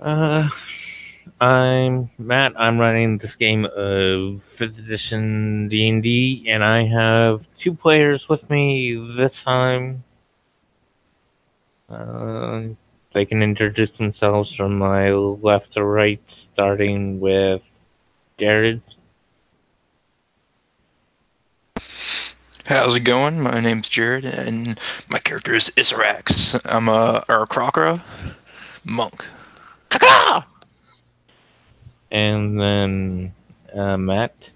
Uh, I'm Matt. I'm running this game of 5th edition D&D, and I have two players with me this time. They can introduce themselves from my left to right, starting with Jared. How's it going? My name's Jared, and my character is Isarax. I'm a Aarakocra monk. Kaka! And then Matt.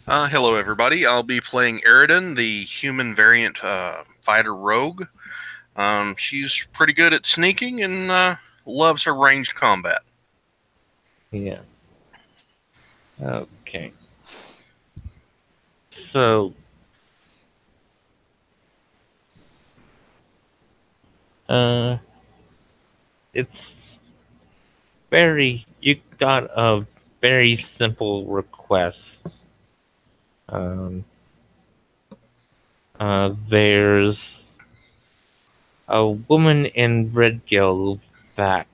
Hello, everybody. I'll be playing Eridan, the human variant fighter rogue. She's pretty good at sneaking and loves her ranged combat. Yeah. Okay. So, it's you got a very simple request. There's a woman in Redgill that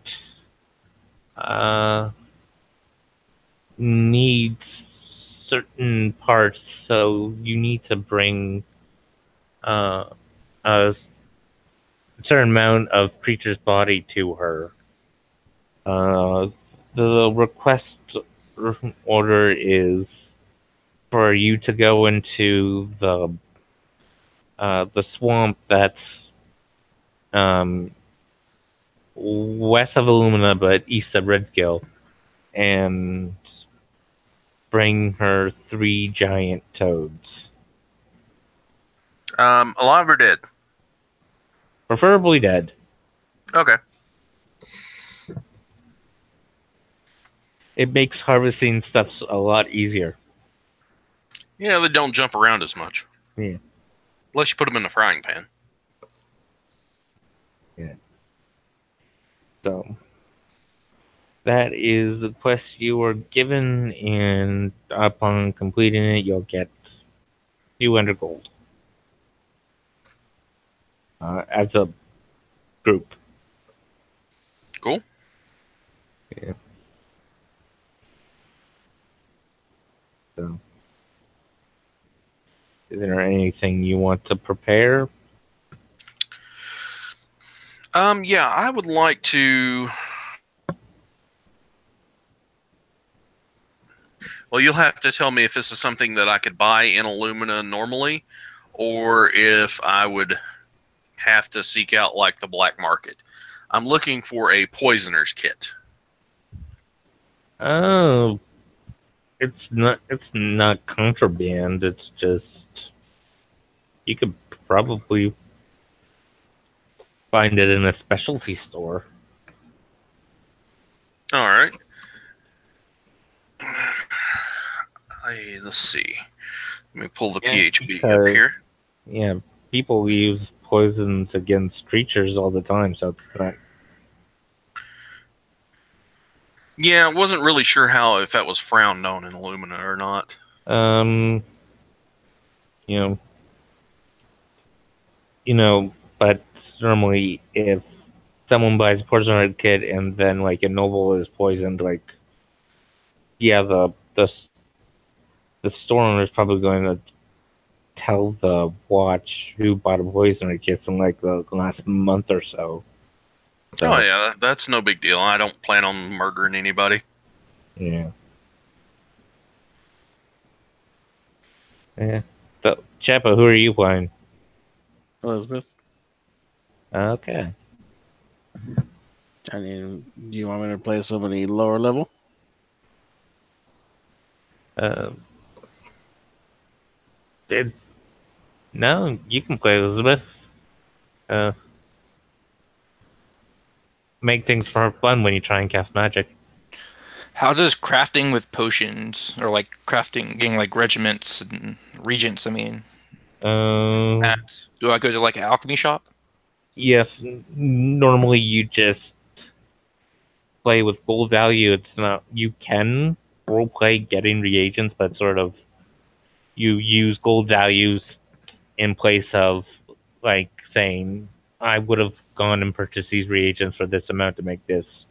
needs certain parts, so you need to bring a certain amount of creature's body to her. The request order is for you to go into the swamp that's west of Illumina but east of Redgill, and bring her 3 giant toads. Alive or dead? Preferably dead. Okay. It makes harvesting stuff a lot easier. Yeah, they don't jump around as much. Yeah. Unless you put them in the frying pan. Yeah. So, that is the quest you were given, and upon completing it, you'll get 200 gold. As a group. Cool. Yeah. So, is there anything you want to prepare? Yeah, I would like to... Well, you'll have to tell me if this is something that I could buy in Illumina normally, or if I would have to seek out, like, the black market. I'm looking for a poisoner's kit. Oh, it's not contraband. It's just you could probably find it in a specialty store. All right. Let's see. Let me pull the PHB up here. Yeah, people use poisons against creatures all the time, so it's not. Yeah, I wasn't really sure if that was frowned on in Illumina or not. But normally if someone buys a poisoner kit and then like a noble is poisoned, like yeah, the store owner is probably going to tell the watch who bought a poisoner kit in like the last month or so. Oh yeah, that's no big deal. I don't plan on murdering anybody. Yeah. Yeah. So, Chappa, who are you playing? Elizabeth. Okay. I mean, do you want me to play somebody lower level? No, you can play Elizabeth. Make things more fun when you try and cast magic. How does crafting with potions, or like crafting, getting like regiments and regents, do I go to like an alchemy shop? Yes, normally you just play with gold value. It's not, you can roleplay getting reagents, but sort of you use gold values in place of like saying I would have gone and purchased these reagents for this amount to make this,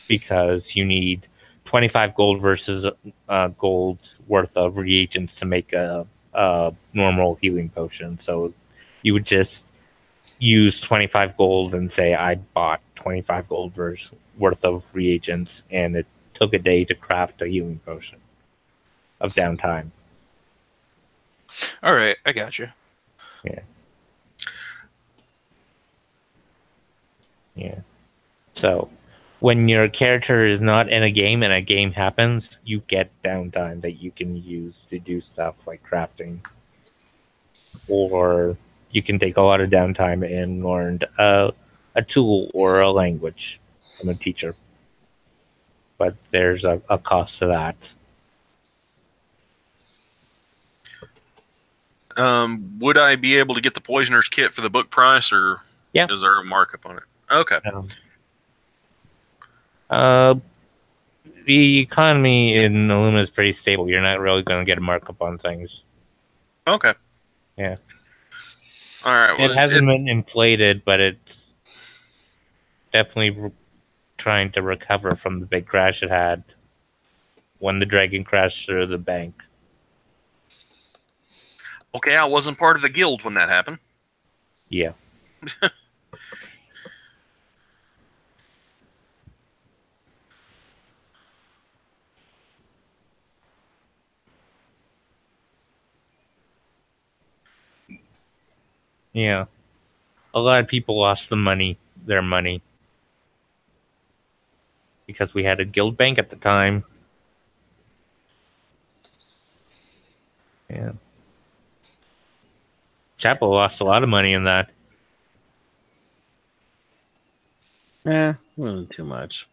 because you need 25 gold versus gold worth of reagents to make a normal healing potion. So you would just use 25 gold and say, I bought 25 gold worth of reagents, and it took a day to craft a healing potion of downtime. All right, I got you. Yeah. Yeah. So when your character is not in a game and a game happens, you get downtime that you can use to do stuff like crafting. Or you can take a lot of downtime and learn a tool or a language from a teacher. But there's a cost to that. Would I be able to get the Poisoner's Kit for the book price, or is there a markup on it? Okay. The economy in Illumina is pretty stable. You're not really going to get a markup on things. Okay. Yeah. All right. Well, it hasn't been inflated, but it's definitely trying to recover from the big crash it had when the dragon crashed through the bank. Okay, I wasn't part of the guild when that happened. Yeah. Yeah. A lot of people lost their money. Because we had a guild bank at the time. Yeah. Chapel lost a lot of money in that. Wasn't too much.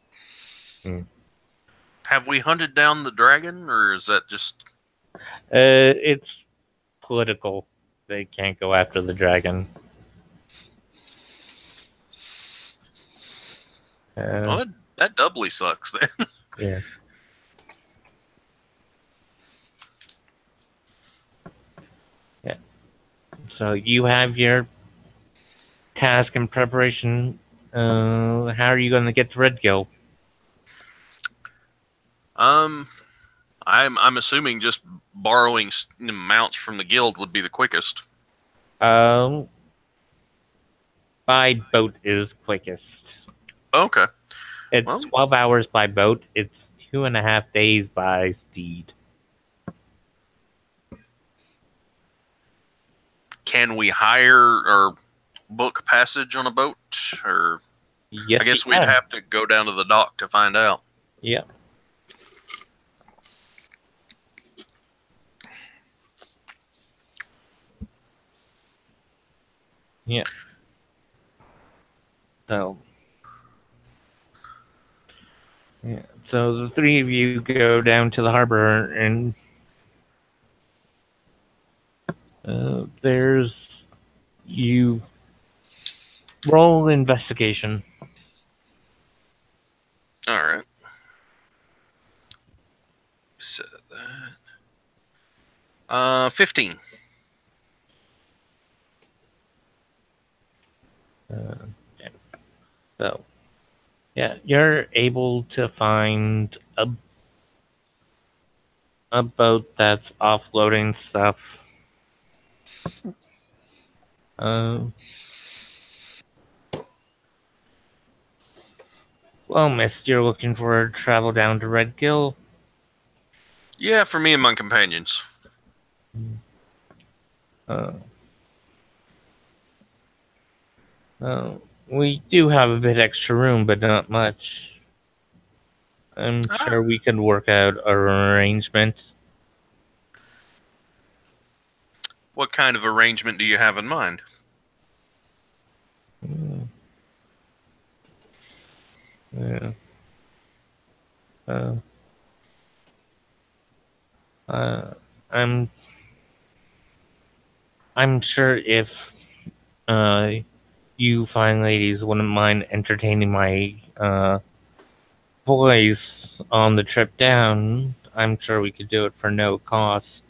Have we hunted down the dragon, or is that just... It's political. They can't go after the dragon. Well, that doubly sucks then. Yeah. Yeah. So you have your task and preparation. How are you going to get to Redgill? I'm assuming just borrowing mounts from the guild would be the quickest. By boat is quickest. Okay. It's 12 hours by boat. It's 2.5 days by steed. Can we hire or book passage on a boat? Or yes, I guess we'd have to go down to the dock to find out. Yeah. Yeah. So, yeah. So the three of you go down to the harbor, and there's you roll investigation. All right. Set that. 15. Yeah. So, yeah, you're able to find a boat that's offloading stuff. Well, miss, you're looking for travel down to Redgill? Yeah, for me and my companions. We do have a bit extra room, but not much. I'm sure we can work out an arrangement. What kind of arrangement do you have in mind? Yeah. I'm sure if you fine ladies wouldn't mind entertaining my boys on the trip down, I'm sure we could do it for no cost.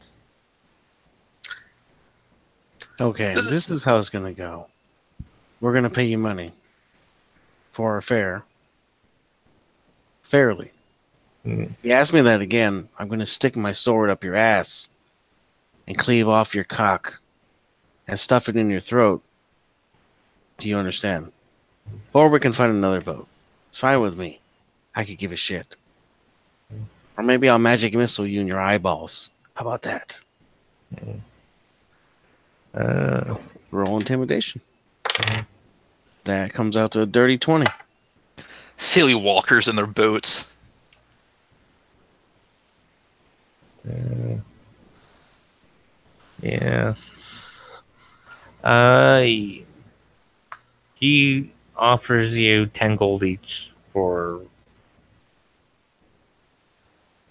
Okay, this is how it's gonna go. we're gonna pay you money for our fare fairly. You ask me that again, I'm gonna stick my sword up your ass and cleave off your cock and stuff it in your throat. Do you understand? Or we can find another boat. It's fine with me. I could give a shit. Or maybe I'll magic missile you in your eyeballs. How about that? Roll intimidation. That comes out to a dirty 20. Silly walkers in their boats. Yeah. He offers you 10 gold each for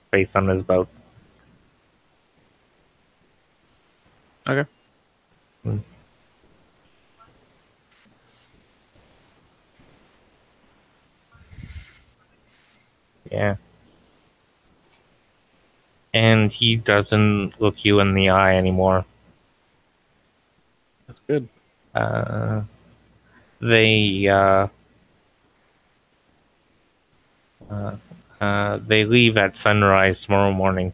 space on his boat. Okay. Yeah. And he doesn't look you in the eye anymore. That's good. They leave at sunrise tomorrow morning.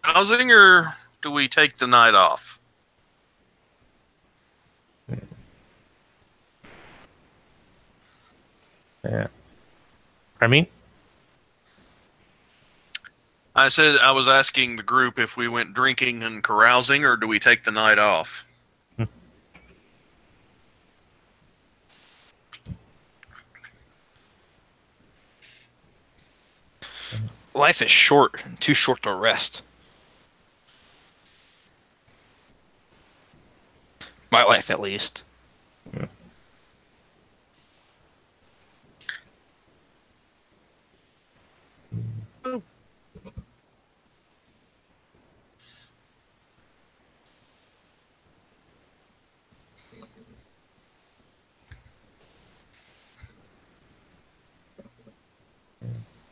Housing, or do we take the night off? Yeah. I mean, I said I was asking the group if we went drinking and carousing, or do we take the night off? Life is short, too short to rest. My life, at least.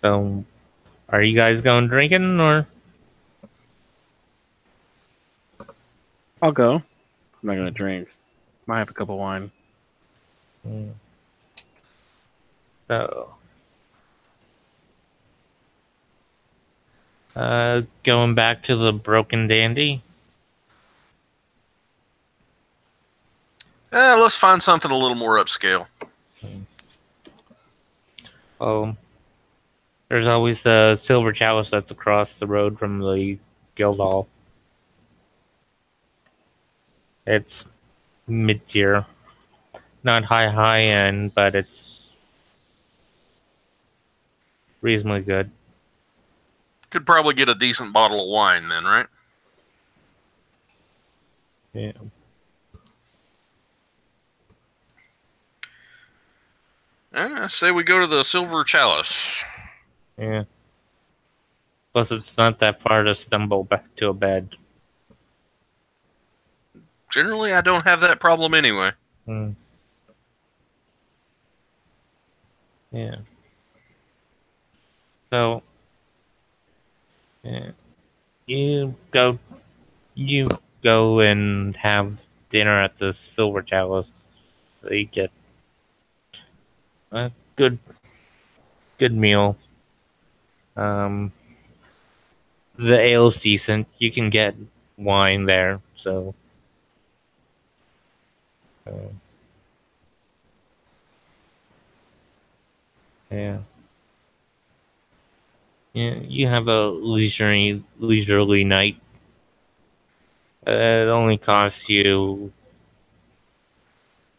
So, are you guys going drinking or? I'll go. I'm not gonna drink. Might have a cup of wine. So, going back to the Broken Dandy. Let's find something a little more upscale. There's always the Silver Chalice that's across the road from the guild hall. It's mid-tier. Not high end, but it's reasonably good. Could probably get a decent bottle of wine then, right? Yeah. Say we go to the Silver Chalice. Yeah. Plus, it's not that far to stumble back to a bed. Generally, I don't have that problem anyway. Yeah. So, yeah. You go and have dinner at the Silver Chalice. So you get a good meal. The ale's decent. You can get wine there, so. Yeah. Yeah, you have a leisurely night. It only costs you.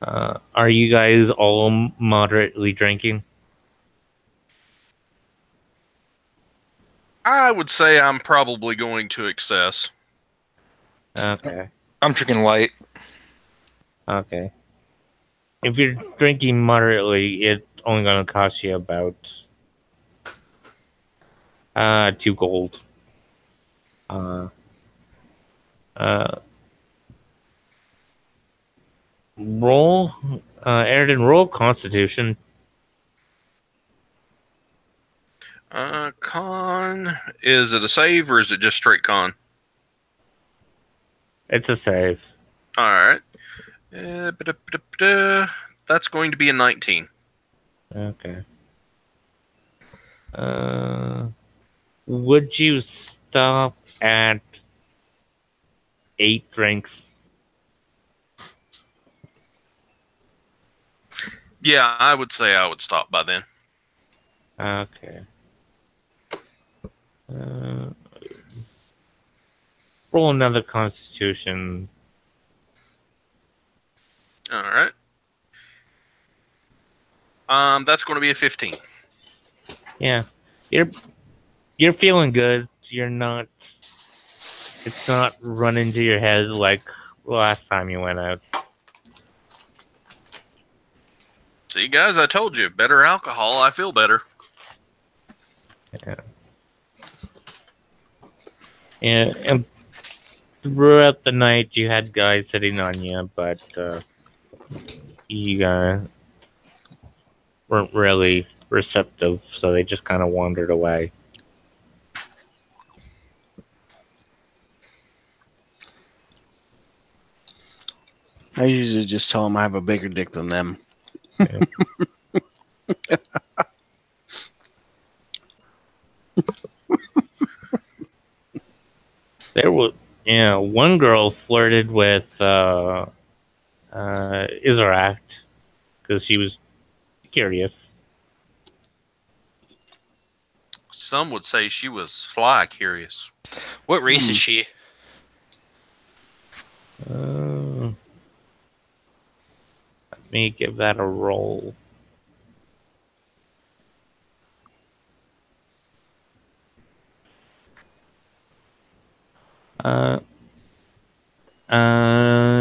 Are you guys all moderately drinking? I would say I'm probably going to excess. Okay. I'm drinking light. Okay. If you're drinking moderately, it's only going to cost you about 2 gold. Roll, Airden, roll Constitution. Con. Is it a save or is it just straight con? It's a save. All right. That's going to be a 19. Okay. Would you stop at 8 drinks? Yeah, I would say I would stop by then. Okay. Roll another Constitution. All right. That's going to be a 15. Yeah, you're feeling good. You're not. It's not running to your head like last time you went out. See, guys, I told you, better alcohol, I feel better. Yeah. And throughout the night, you had guys sitting on you, but you weren't really receptive, so they just kind of wandered away. I usually just tell them I have a bigger dick than them. Yeah. There was, one girl flirted with Isaract because she was curious. Some would say she was fly curious. What race is she? Let me give that a roll.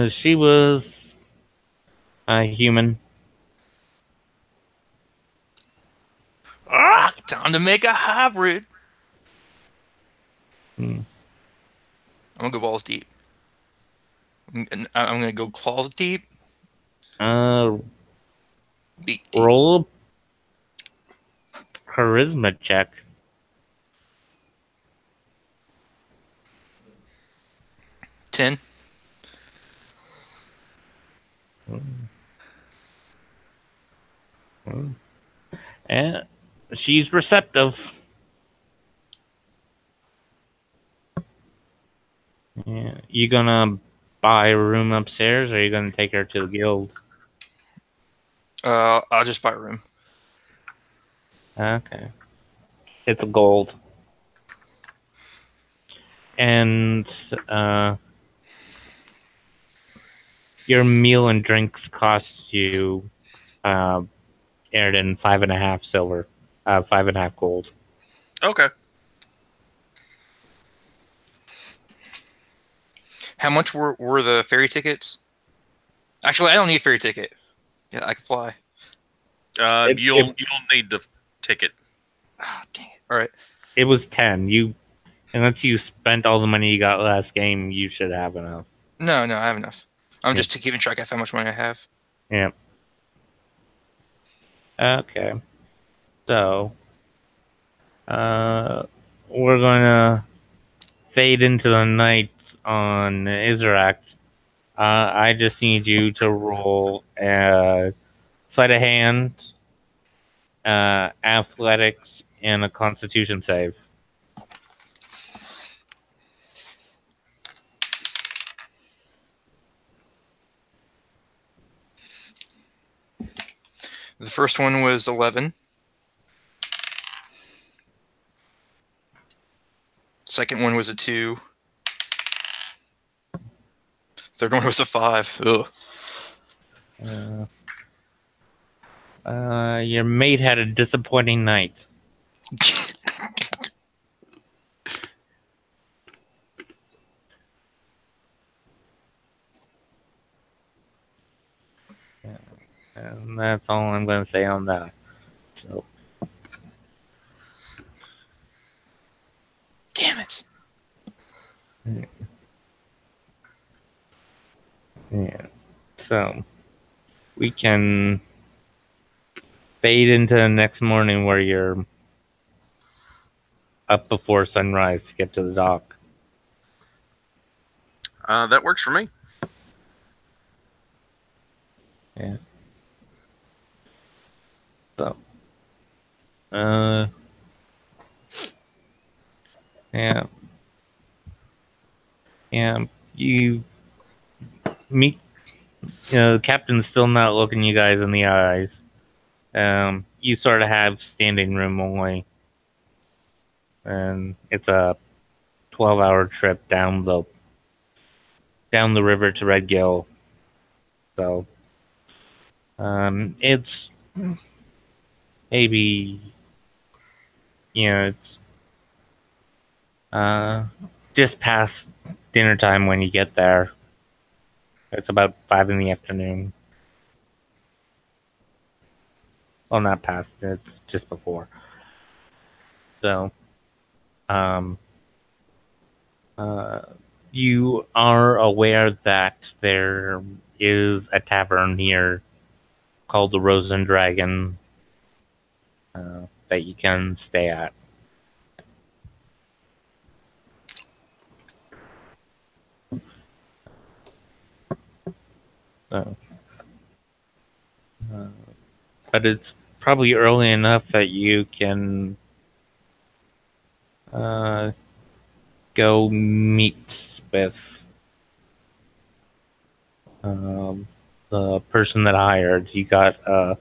She was a human. Time to make a hybrid. Hmm. I'm gonna go balls deep. I'm gonna go claws deep. Beak deep. Roll a charisma check. 10. And she's receptive. Yeah. You gonna buy a room upstairs, or are you gonna take her to the guild? I'll just buy a room. Okay. It's gold. And your meal and drinks cost you Airden 5.5 silver, 5.5 gold. Okay. How much were the ferry tickets? Actually, I don't need a ferry ticket. Yeah, I can fly. You'll need the ticket. Ah, dang it. All right. It was 10. Unless you spent all the money you got last game, you should have enough. No, I have enough. I'm just keeping track of how much money I have. Yeah. Okay. So, we're gonna fade into the night on Isaract. I just need you to roll sleight of hand, athletics, and a Constitution save. The first one was 11. Second one was a 2. Third one was a 5. Ugh. Your mate had a disappointing night. And that's all I'm going to say on that. So. Damn it. Yeah. So we can fade into the next morning where you're up before sunrise to get to the dock. That works for me. Yeah. So, yeah, yeah. You meet. The captain's still not looking you guys in the eyes. You sort of have standing room only, and it's a 12-hour trip down the river to Red Gill. So, it's maybe, it's just past dinner time when you get there. It's about 5 in the afternoon. Well, not past. It's just before. So, you are aware that there is a tavern here called the Rose and Dragon that you can stay at. So, but it's probably early enough that you can go meet with the person that hired. You got a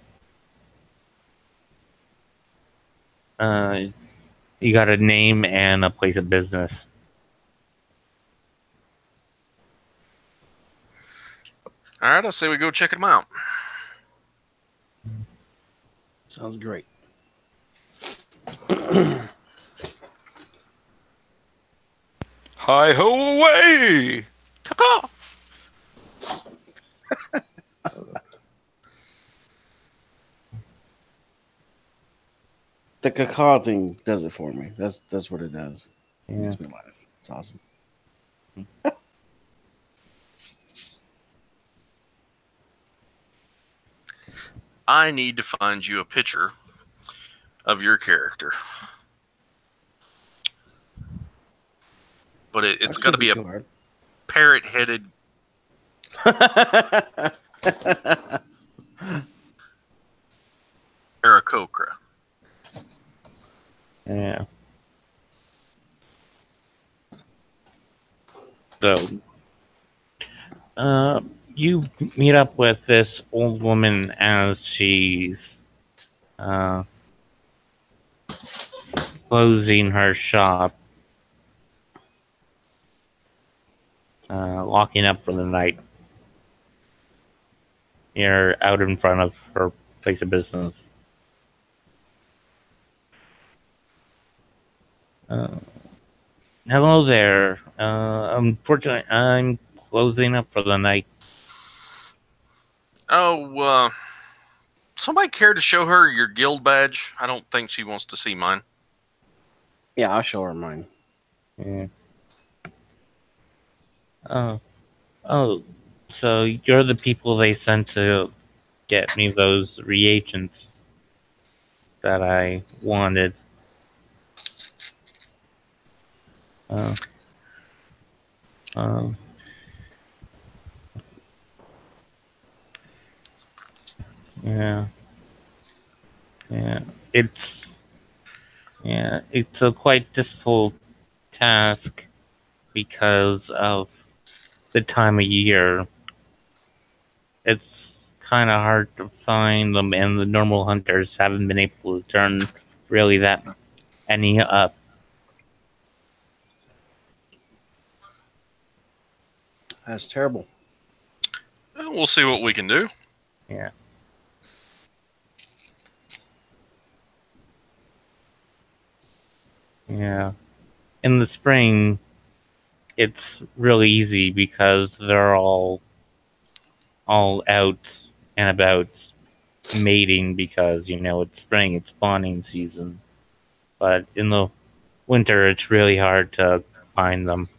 name and a place of business. All right, I say we go check them out. Sounds great. Hi ho away! Caw-caw! The cacao thing does it for me. That's what it does. It Yeah. makes me laugh. It's awesome. I need to find you a picture of your character. But it's got to be a parrot-headed Aarakocra. Yeah. So, you meet up with this old woman as she's closing her shop, locking up for the night. You're out in front of her place of business. Hello there. Unfortunately, I'm closing up for the night. Oh, somebody care to show her your guild badge? I don't think she wants to see mine. Yeah, I'll show her mine. Yeah. Oh, so you're the people they sent to get me those reagents that I wanted. Um, yeah, yeah, it's a quite difficult task because of the time of year. It's kind of hard to find them, and the normal hunters haven't been able to turn really that any up. That's terrible. We'll see what we can do. Yeah. Yeah. In the spring, it's really easy because they're all out and about mating because, it's spring, it's spawning season. But in the winter, it's really hard to find them.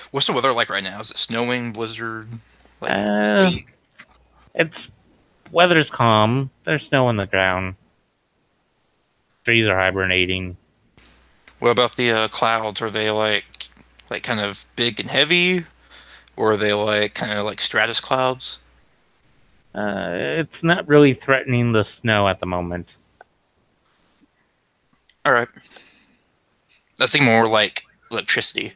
What's the weather like right now? Is it snowing, blizzard? It's weather's calm. There's snow on the ground. Trees are hibernating. What about the clouds? Are they like kind of big and heavy, or are they like kind of like stratus clouds? It's not really threatening the snow at the moment. All right. I think more like electricity.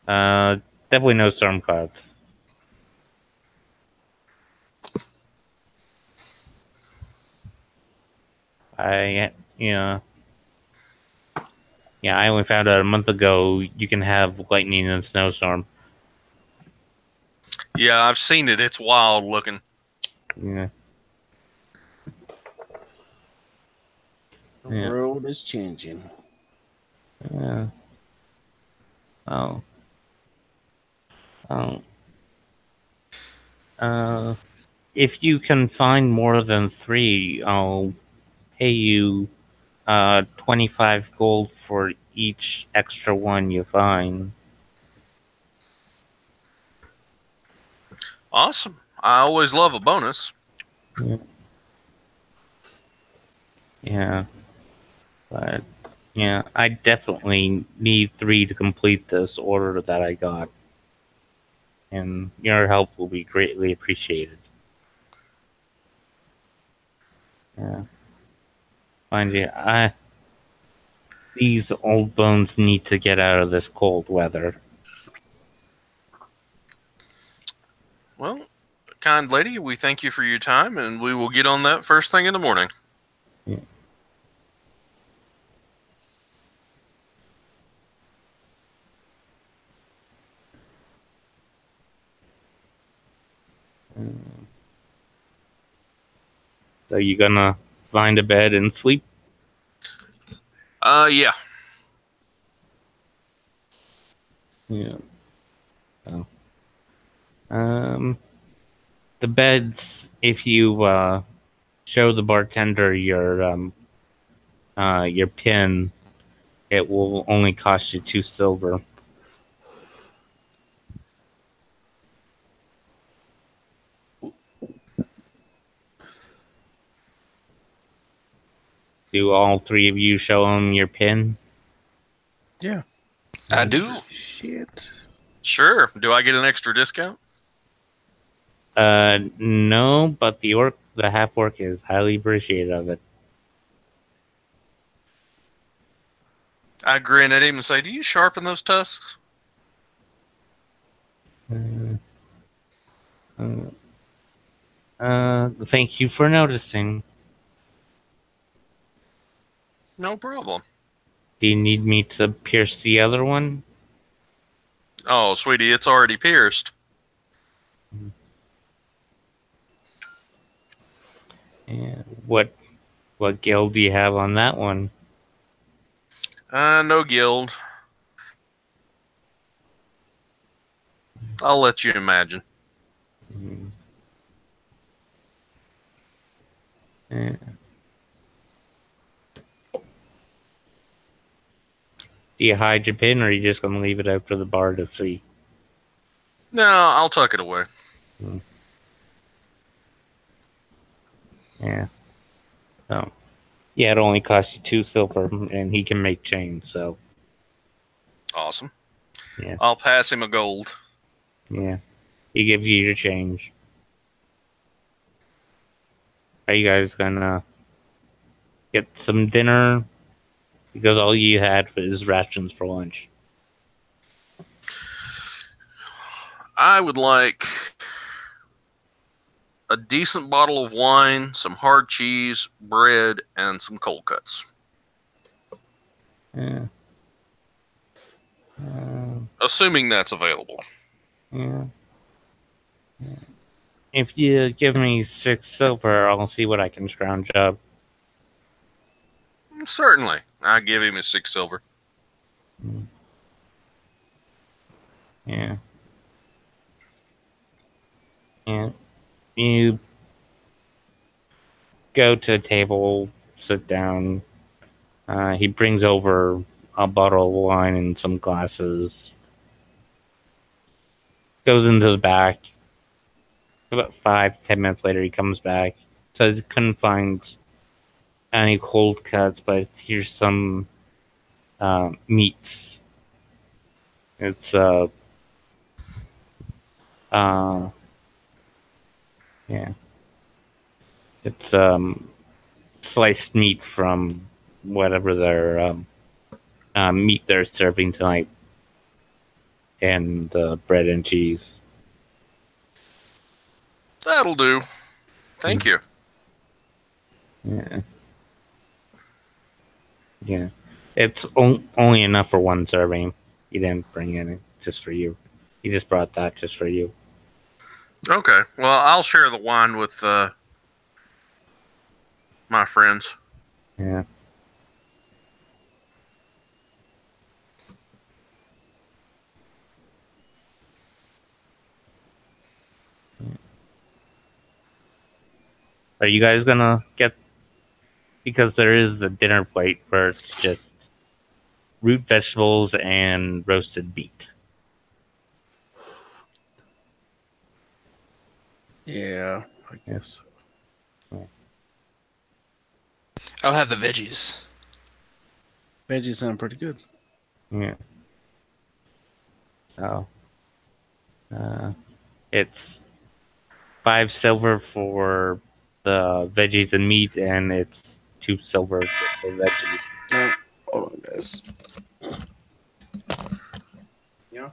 Definitely no storm clouds. Yeah, I only found out a month ago you can have lightning and snowstorm. Yeah, I've seen it. It's wild looking. Yeah. The world is changing. Yeah. Oh. If you can find more than 3, I'll pay you 25 gold for each extra one you find. Awesome. I always love a bonus. Yeah. But, yeah, I definitely need 3 to complete this order that I got. And your help will be greatly appreciated. Yeah. Mind you, these old bones need to get out of this cold weather. Well, kind lady, we thank you for your time, and we will get on that first thing in the morning. Yeah. So you gonna find a bed and sleep? Yeah. Yeah. So, the beds, if you show the bartender your pin, it will only cost you 2 silver. Do all 3 of you show him your pin? Yeah. I do. Shit. Sure. Do I get an extra discount? No, but the half orc is highly appreciative of it. I grin at him and say, "Do you sharpen those tusks?" Thank you for noticing. No problem. Do you need me to pierce the other one? Oh, sweetie, it's already pierced. Yeah. What guild do you have on that one? No guild. I'll let you imagine. Yeah. Do you hide your pin, or are you just gonna leave it out for the bar to see? No, I'll tuck it away. Yeah. So, yeah, it only costs you 2 silver, and he can make change. So, Awesome. yeah, I'll pass him a gold. yeah, he gives you your change. Are you guys gonna get some dinner? Because all you had was rations for lunch. I would like a decent bottle of wine, some hard cheese, bread, and some cold cuts. Yeah. Assuming that's available. Yeah. If you give me 6 silver, I'll see what I can scrounge up. Certainly. I give him his 6 silver. Yeah. Yeah. You go to a table, sit down. He brings over a bottle of wine and some glasses. Goes into the back. About 5-10 minutes later, he comes back. Says he couldn't find any cold cuts, but here's some meats. It's yeah, it's sliced meat from whatever their meat they're serving tonight, and bread and cheese. That'll do. Thank you. Yeah. Yeah. It's only enough for one serving. He didn't bring any just for you. He just brought that just for you. Okay. Well, I'll share the wine with my friends. Yeah. Are you guys gonna get, because there is a dinner plate where it's just root vegetables and roasted meat. Yeah, I guess. I'll have the veggies. Veggies sound pretty good. Yeah. So, it's 5 silver for the veggies and meat, and it's 2 silver for the veggies. No, hold on, guys. Yeah.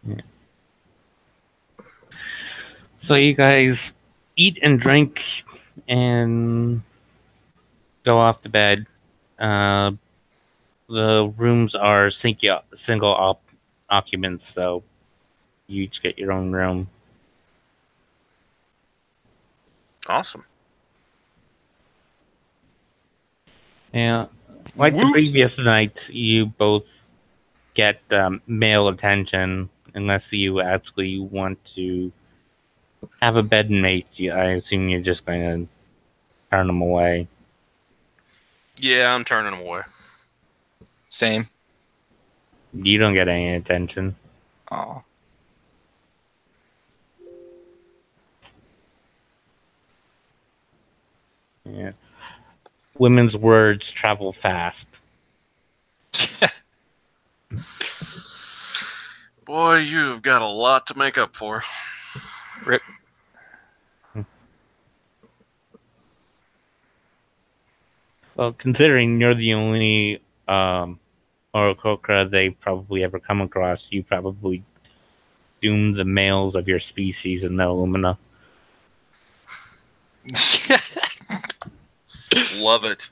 Yeah. So you guys eat and drink and go off to bed. The rooms are single occupants, so you each get your own room. Awesome. Yeah, like the previous night, you both get male attention, unless you actually want to have a bedmate. I assume you're just going to turn them away. Yeah, I'm turning them away. Same. You don't get any attention. Oh. Yeah. Women's words travel fast. Boy, you've got a lot to make up for. Rip. Well, considering you're the only Orococra they probably ever come across, you probably doom the males of your species in the Illumina. Love it.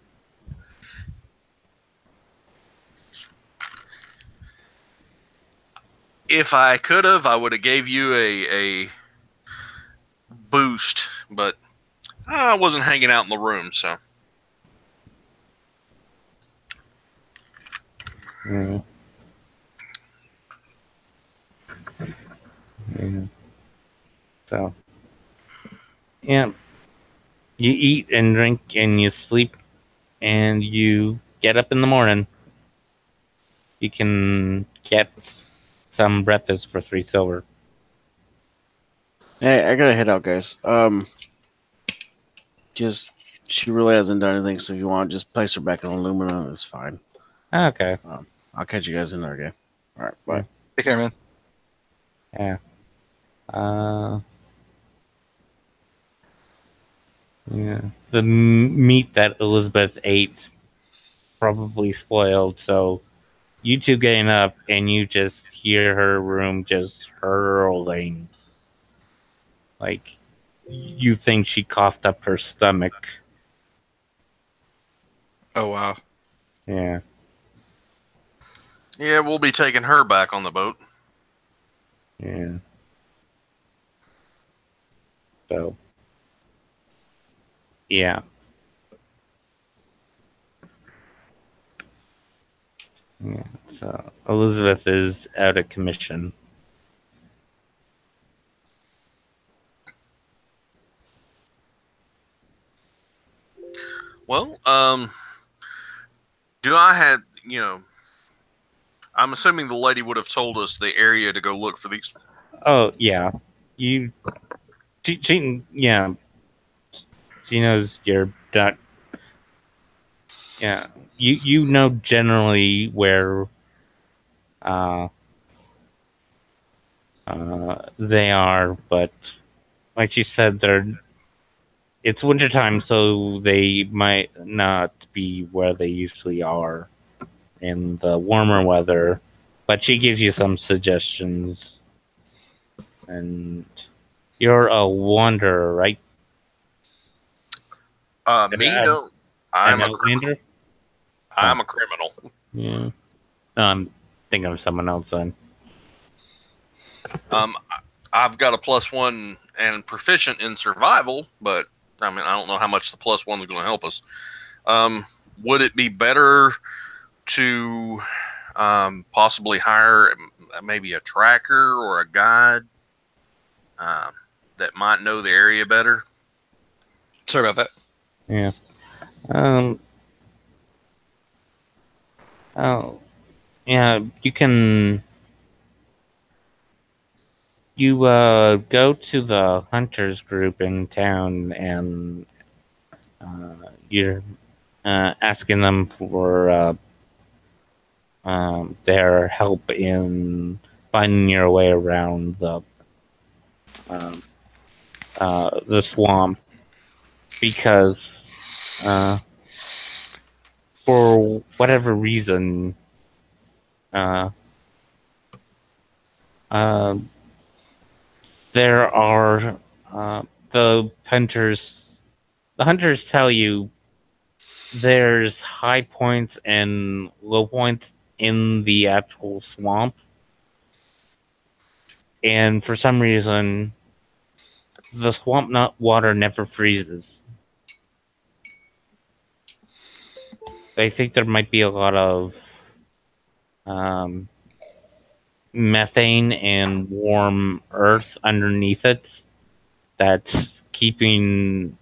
If I could have, I would have gave you a boost, but I wasn't hanging out in the room, so. Yeah. Yeah. So, yeah. You eat and drink and you sleep and you get up in the morning. You can get some breakfast for 3 silver. Hey, I gotta head out, guys. Just she really hasn't done anything, so if you want, just place her back in aluminum. It's fine. Okay. I'll catch you guys in there again. All right, bye. Take care, man. Yeah. Yeah. The meat that Elizabeth ate probably spoiled, so you two getting up and you just hear her room just hurling. Like, you think she coughed up her stomach. Oh, wow. Yeah. Yeah, we'll be taking her back on the boat. Yeah. So, yeah. Yeah. So, Elizabeth is out of commission. Well, do I have, I'm assuming the lady would have told us the area to go look for these. Oh yeah, yeah, she knows you're not. Yeah, you know generally where they are, but like she said, it's wintertime, so they might not be where they usually are in the warmer weather. But she gives you some suggestions, and you're a wanderer, right? Me, no. I'm a criminal. I'm a criminal. Yeah. No, I'm thinking of someone else then. I've got a +1 and proficient in survival, but I mean, I don't know how much the +1 is going to help us. Would it be better to possibly hire maybe a tracker or a guide that might know the area better? Sorry about that. Yeah. Oh, yeah. You go to the hunters group in town, and you're asking them for their help in finding your way around the swamp, because for whatever reason, there are the hunters. The hunters tell you there's high points and low points in the actual swamp, and for some reason, the swamp water never freezes. They think there might be a lot of methane and warm earth underneath it that's keeping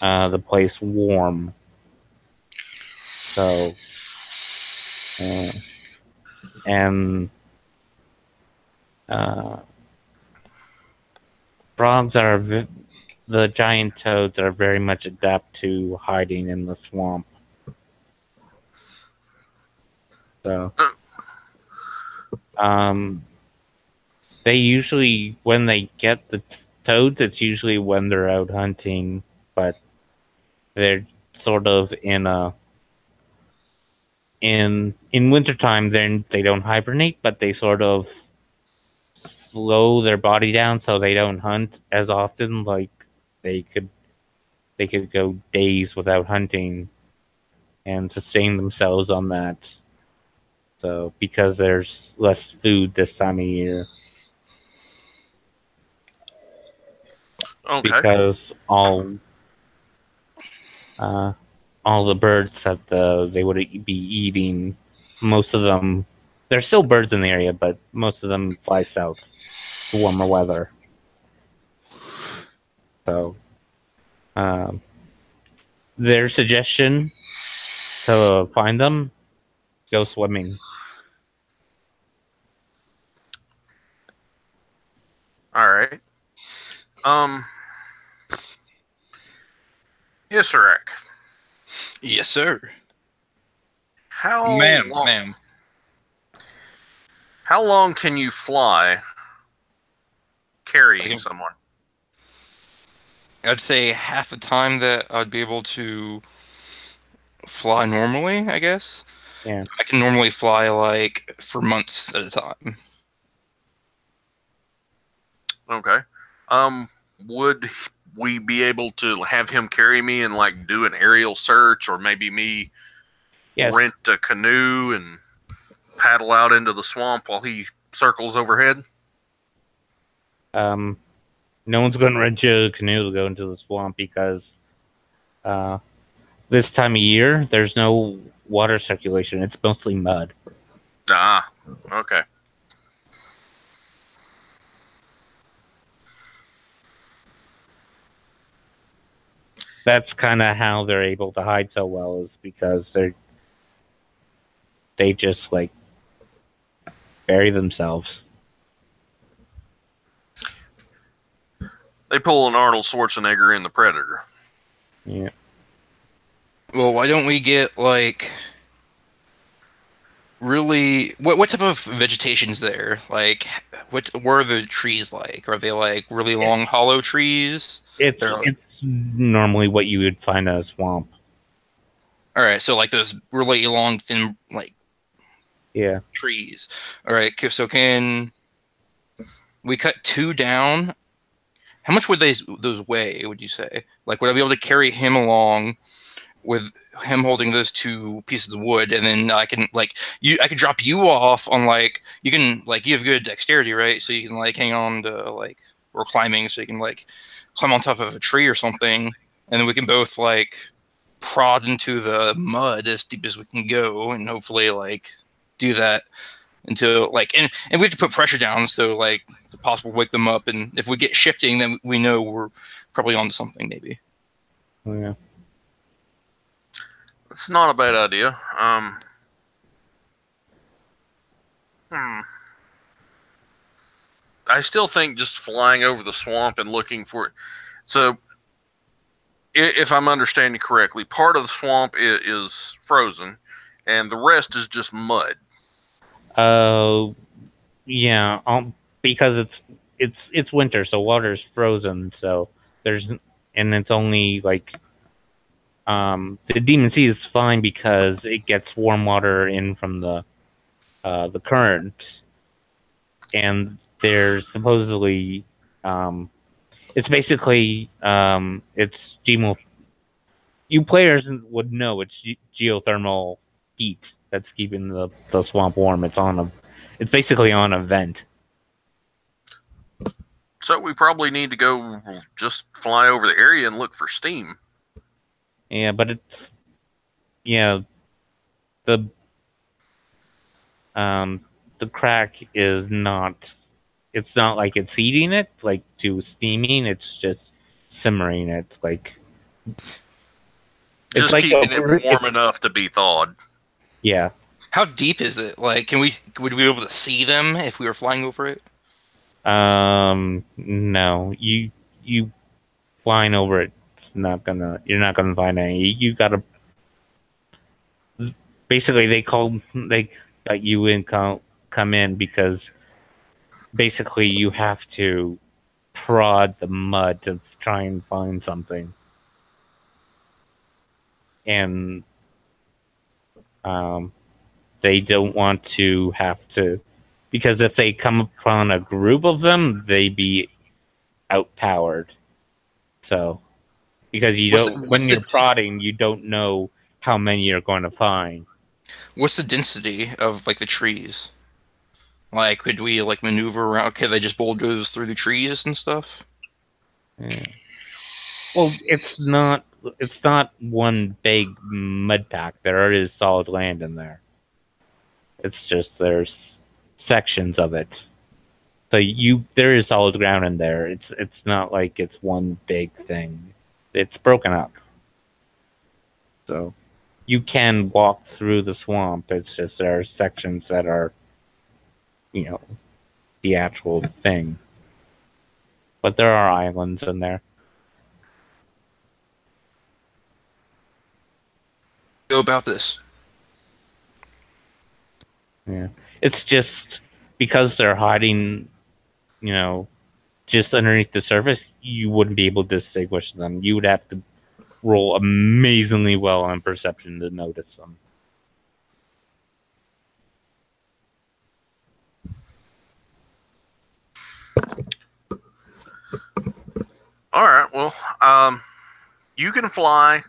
the place warm. So, and frogs are the giant toads are very much adept to hiding in the swamp. So, they usually, when they get the toads, it's usually when they're out hunting, but they're sort of in wintertime, then they don't hibernate, but they sort of slow their body down so they don't hunt as often. Like they could go days without hunting and sustain themselves on that. So because there's less food this time of year. Okay. Because all the birds that they would be eating, most of them, there's still birds in the area, but most of them fly south to warmer weather. So, their suggestion to find them, go swimming. All right. Yes, sir. Yes, sir. How Ma'am. How long can you fly carrying someone? I'd say half the time that I'd be able to fly normally, I guess. Yeah. I can normally fly like for months at a time. Okay. Would we be able to have him carry me and like do an aerial search, or maybe me rent a canoe and paddle out into the swamp while he circles overhead? No one's going to rent you a canoe to go into the swamp because this time of year there's no water circulation. It's mostly mud. Ah, okay. That's kind of how they're able to hide so well, is because they just like bury themselves. They pull an Arnold Schwarzenegger in The Predator. Yeah. Well, why don't we get like really what type of vegetation's there? Like, what are the trees like? Are they like really long, hollow trees? It's normally what you would find in a swamp. All right, so like those really long, thin, like trees. All right, so can we cut 2 down? How much would those weigh? Would you say? Like, would I be able to carry him along with him holding those 2 pieces of wood, and then I can I could drop you off on like you have good dexterity, right? So you can like hang on to like or climbing, so you can like climb on top of a tree or something, and then we can both like prod into the mud as deep as we can go, and hopefully like do that until like and we have to put pressure down so like it's possible to wake them up, and if we get shifting, then we know we're probably onto something maybe. Oh, yeah. It's not a bad idea. I still think just flying over the swamp and looking for it. So, if I'm understanding correctly, part of the swamp is frozen, and the rest is just mud. Yeah. Because it's winter, so water's frozen. So it's only like the Demon Sea is fine because it gets warm water in from the current, and there's supposedly it's basically it's you players would know it's geothermal heat that's keeping the swamp warm. It's basically on a vent. So we probably need to go just fly over the area and look for steam. Yeah, but the crack is not. It's not like it's heating it like to steaming. It's just simmering it like. Just like keeping it warm enough to be thawed. Yeah. How deep is it? Like, would we be able to see them if we were flying over it? No. You flying over it, you're not gonna find any. You gotta. Basically, they let you in come in because basically you have to prod the mud to try and find something. And they don't want to have to, because if they come upon a group of them, they'd be outpowered. So, because when you're prodding, you don't know how many you're going to find. What's the density of like the trees? Like, could we like maneuver around? Could they just bulldoze through the trees and stuff? Yeah. Well, it's not one big mud pack. There is solid land in there. It's just there's sections of it. So there is solid ground in there. It's not like it's one big thing. It's broken up. So you can walk through the swamp. It's just there are sections that are, the actual thing. But there are islands in there. Go about this. Yeah. It's just because they're hiding, just underneath the surface, you wouldn't be able to distinguish them. You would have to roll amazingly well on perception to notice them. All right. Well, you can fly.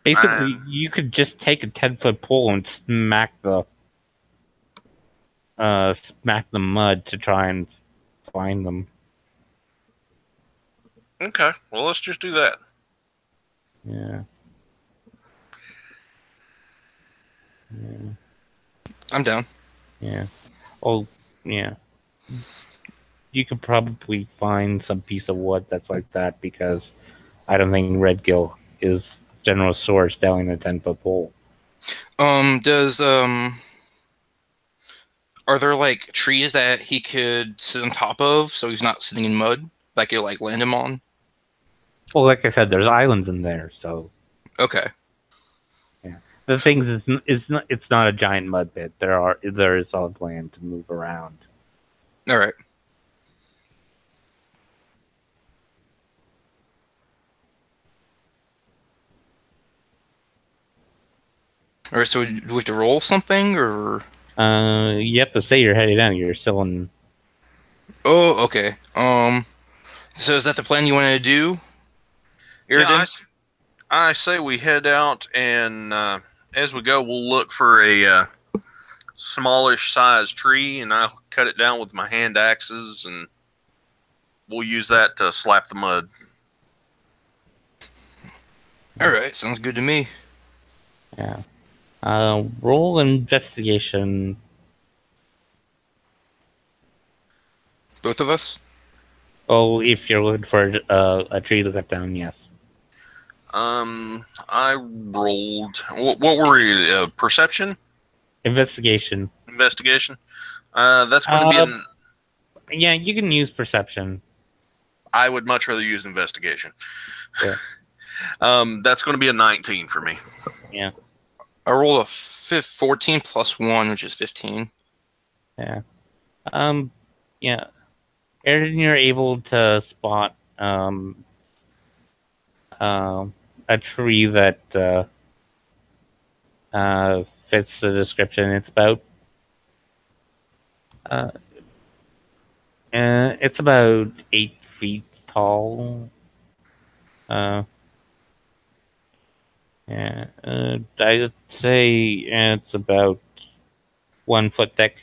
Basically, you could just take a 10-foot pole and smack the mud to try and find them. Okay. Well, let's just do that. Yeah. I'm down. Yeah. Oh, yeah. You could probably find some piece of wood that's like that because I don't think Redgill is general source selling a 10-foot pole. Does Are there like trees that he could sit on top of so he's not sitting in mud? Like you like land him on? Well, like I said, there's islands in there, so Okay. yeah. The thing is not it's not a giant mud pit. There is solid land to move around. All right. All right. So do we have to roll something, or? You have to say you're heading down. You're still in. Oh, okay. So is that the plan you wanted to do? Yeah, I say we head out, and as we go, we'll look for a smallish size tree, and I'll cut it down with my hand axes, and we'll use that to slap the mud. All right, sounds good to me. Yeah. Roll investigation. Both of us? Oh, if you're looking for a tree to cut down, yes. I rolled. What were we? Perception? Investigation. Investigation? That's going to be an. Yeah, you can use perception. I would much rather use investigation. Yeah. That's going to be a 19 for me. Yeah. I rolled a 14 plus 1, which is 15. Yeah. Yeah. Airden, you're able to spot a tree that fits the description. It's about it's about 8 feet tall. Yeah, I'd say it's about 1 foot thick.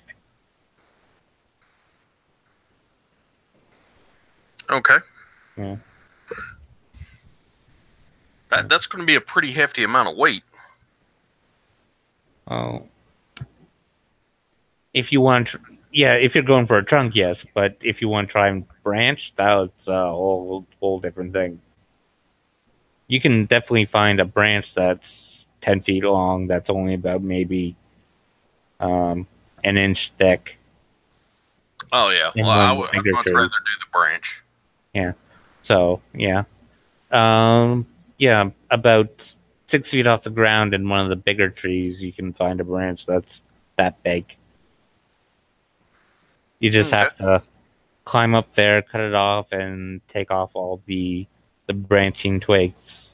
Okay. Yeah. That's going to be a pretty hefty amount of weight. Oh. If you want, if you're going for a trunk, yes. But if you want to try and branch, that's a whole different thing. You can definitely find a branch that's 10 feet long. That's only about maybe an inch thick. Oh yeah. Well, I'd much rather do the branch. Yeah. So yeah. Yeah, about 6 feet off the ground in one of the bigger trees, you can find a branch that's that big. You just have to climb up there, cut it off, and take off all the branching twigs.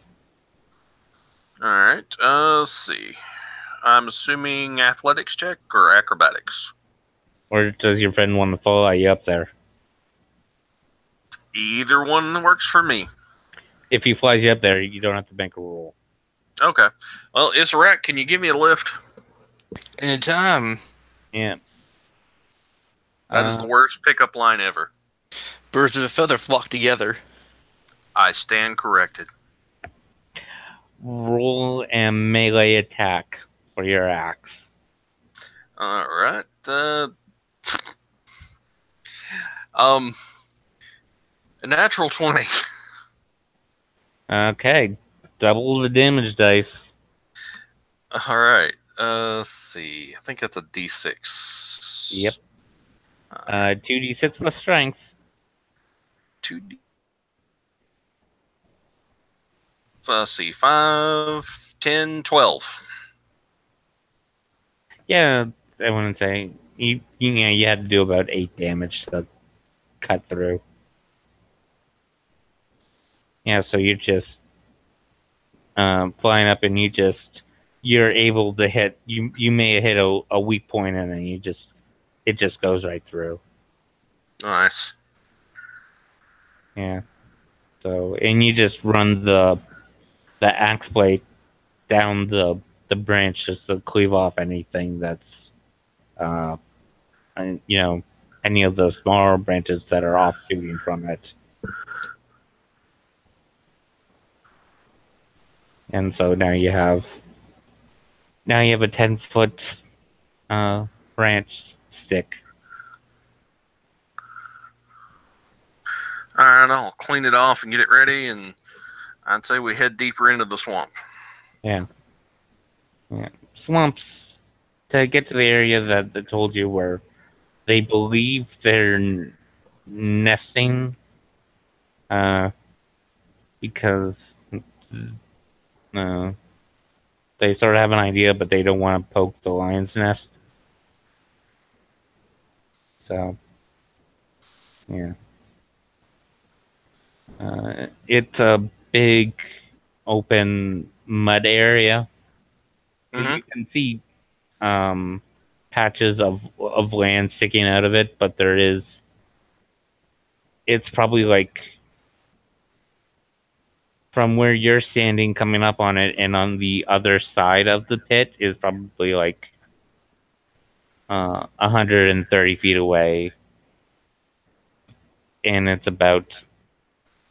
All right. Let's see. I'm assuming athletics check or acrobatics. Or does your friend want to follow you up there? Either one works for me. If he flies you up there, you don't have to make a roll. Okay. Well, Isaac, can you give me a lift? Anytime. Yeah. That is the worst pickup line ever. Birds of a feather flock together. I stand corrected. Roll and melee attack for your axe. All right. A natural 20. Okay. Double the damage dice. All right. Let's see. I think that's a D6. Yep. 2d6 plus strength. 2D. Let's see. 5, 10, 12. Yeah, I wouldn't say. You had to do about 8 damage to cut through. Yeah, so you're just flying up, and you're able to hit. You may hit a weak point, and then it just goes right through. Nice. Yeah. So, and you just run the axe blade down the branch just to cleave off anything that's, any of the smaller branches that are off shooting from it. And so now you have a 10-foot branch stick. All right, I'll clean it off and get it ready, and I'd say we head deeper into the swamp. Yeah. Yeah. Swamps, to get to the area that told you where They believe they're nesting because they sort of have an idea, but they don't want to poke the lion's nest. So, yeah. It's a big open mud area. Mm-hmm. You can see patches of land sticking out of it, but it's probably like from where you're standing coming up on it, and on the other side of the pit is probably like 130 feet away, and it's about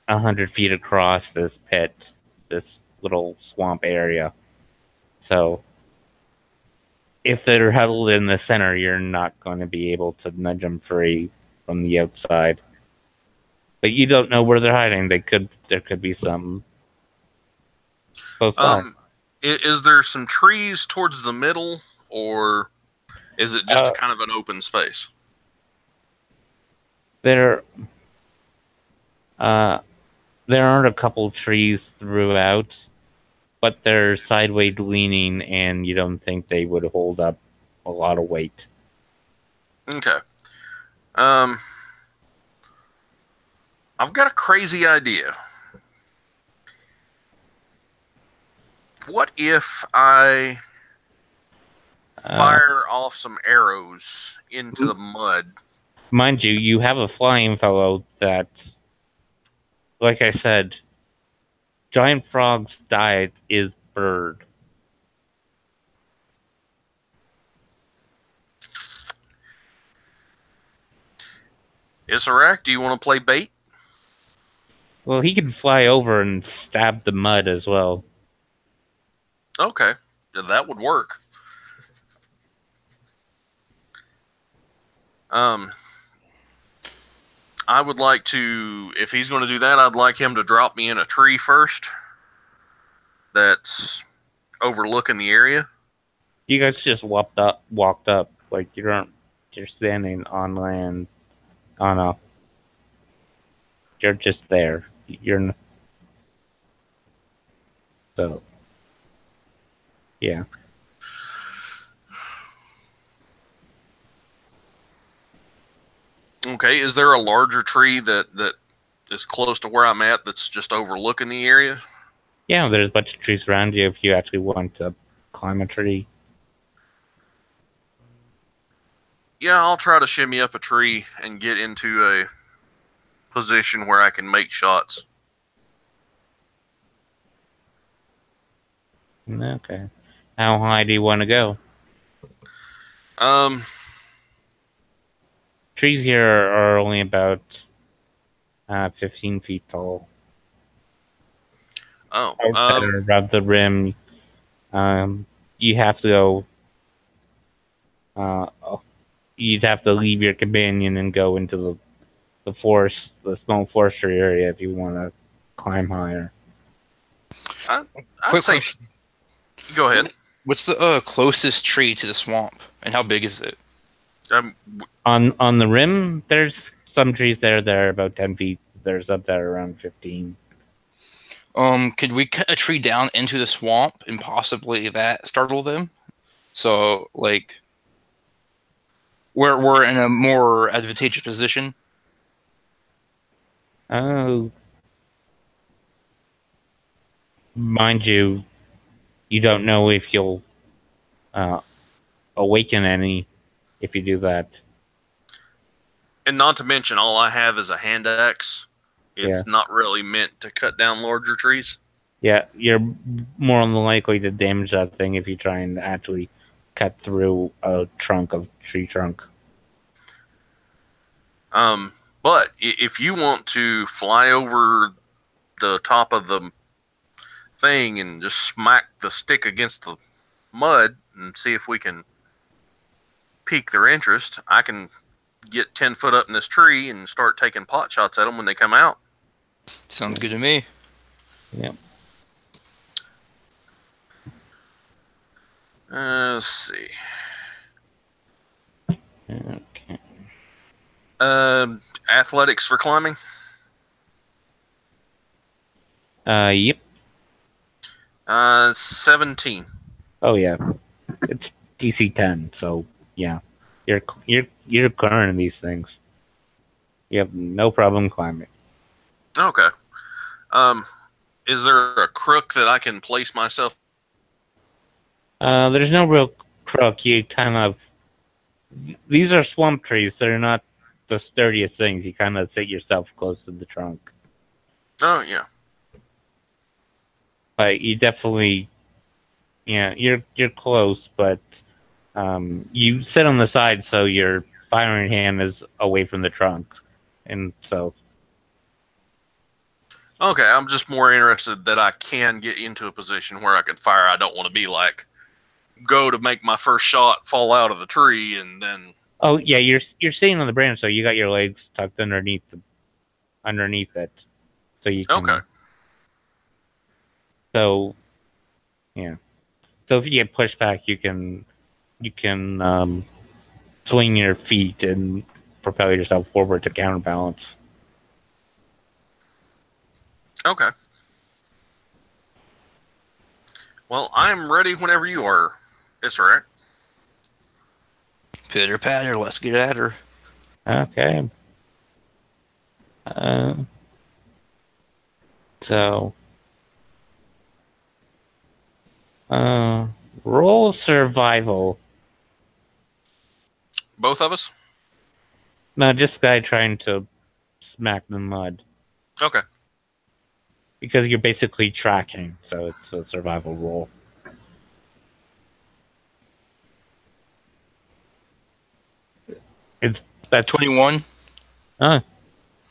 100 feet across this pit, this little swamp area. So if they're huddled in the center, you're not going to be able to nudge them free from the outside. But you don't know where they're hiding. There could be some close by. Is there some trees towards the middle, or is it just a kind of an open space? There aren't a couple trees throughout, but they're sideways leaning, and you don't think they would hold up a lot of weight. Okay. I've got a crazy idea. What if I fire off some arrows into the mud? Mind you, you have a flying fellow that, like I said, Giant Frog's diet is bird. Isaac, do you want to play bait? Well, he can fly over and stab the mud as well. Okay, that would work. I would like to, if he's going to do that, I'd like him to drop me in a tree first that's overlooking the area. You guys just walked up, like you're standing on land, you're just there. So, yeah. Okay, is there a larger tree that is close to where I'm at that's just overlooking the area? Yeah, there's a bunch of trees around you if you actually want to climb a tree. Yeah, I'll try to shimmy up a tree and get into a position where I can make shots. Okay. How high do you want to go? Trees here are only about 15 feet tall. Oh, above the rim. You have to go. You'd have to leave your companion and go into the forest, the small forestry area, if you want to climb higher. I'd say. Go ahead. What's the closest tree to the swamp, and how big is it? On the rim, there's some trees there that are about 10 feet. There's up there around 15. Could we cut a tree down into the swamp and possibly that startle them? So, like, we're in a more advantageous position. Oh, mind you, you don't know if you'll awaken any if you do that. And not to mention, all I have is a hand axe. It's not really meant to cut down larger trees. Yeah, you're more than likely to damage that thing if you try and actually cut through a tree trunk. But if you want to fly over the top of the thing and just smack the stick against the mud and see if we can pique their interest, I can get 10 foot up in this tree and start taking pot shots at them when they come out. Sounds good to me. Yeah. Let's see. Okay. Athletics for climbing. Yep. 17. Oh yeah, it's DC 10. So yeah, you're climbing these things. You have no problem climbing. Okay. Is there a crook that I can place myself? There's no real crook. You kind of these are swamp trees. They're not the sturdiest things. You kind of sit yourself close to the trunk. Oh yeah. But you definitely, yeah, you're close, but you sit on the side, so your firing hand is away from the trunk, and so. Okay, I'm just more interested that I can get into a position where I can fire. I don't want to be like, go to make my first shot, fall out of the tree, and then. Oh yeah, you're sitting on the branch, so you got your legs tucked underneath it, so you can. Okay. So, yeah. So if you get pushed back, you can swing your feet and propel yourself forward to counterbalance. Okay. Well, I'm ready whenever you are. It's all right. Pitter patter, let's get at her. Okay. So. Roll survival. Both of us? No, just guy trying to smack the mud. Okay. Because you're basically tracking, so it's a survival roll. It's that 21.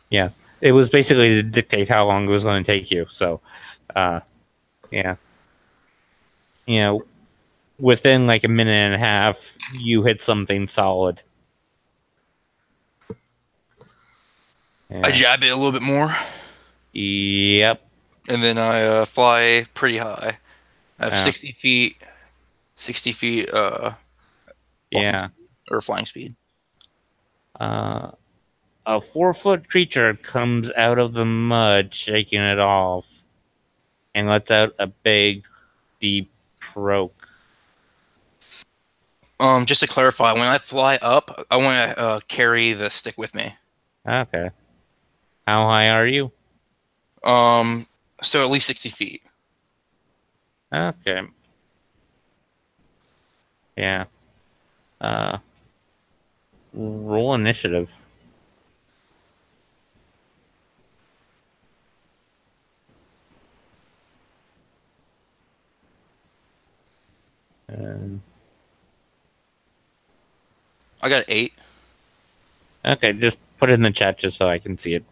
Yeah. It was basically to dictate how long it was going to take you. So, yeah. You know, within like a minute and a half, you hit something solid. Yeah. I jab it a little bit more. Yep. And then I fly pretty high. I have 60 feet. 60 feet. Yeah. Or flying speed. A 4-foot creature comes out of the mud, shaking it off, and lets out a big, deep croak. Just to clarify, when I fly up, I want to carry the stick with me. Okay. How high are you? So at least 60 feet. Okay. Yeah. Roll initiative. I got 8. Okay, just put it in the chat just so I can see it.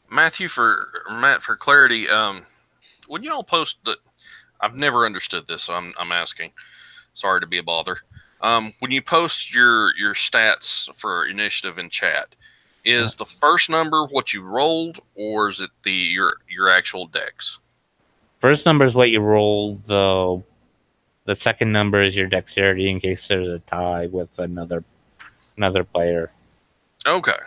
Matt, for clarity, when y'all post the, I've never understood this, so I'm asking. Sorry to be a bother. When you post your stats for initiative in chat, is the first number what you rolled, or is it your actual dex? First number is what you roll, though. The second number is your dexterity in case there's a tie with another player. Okay.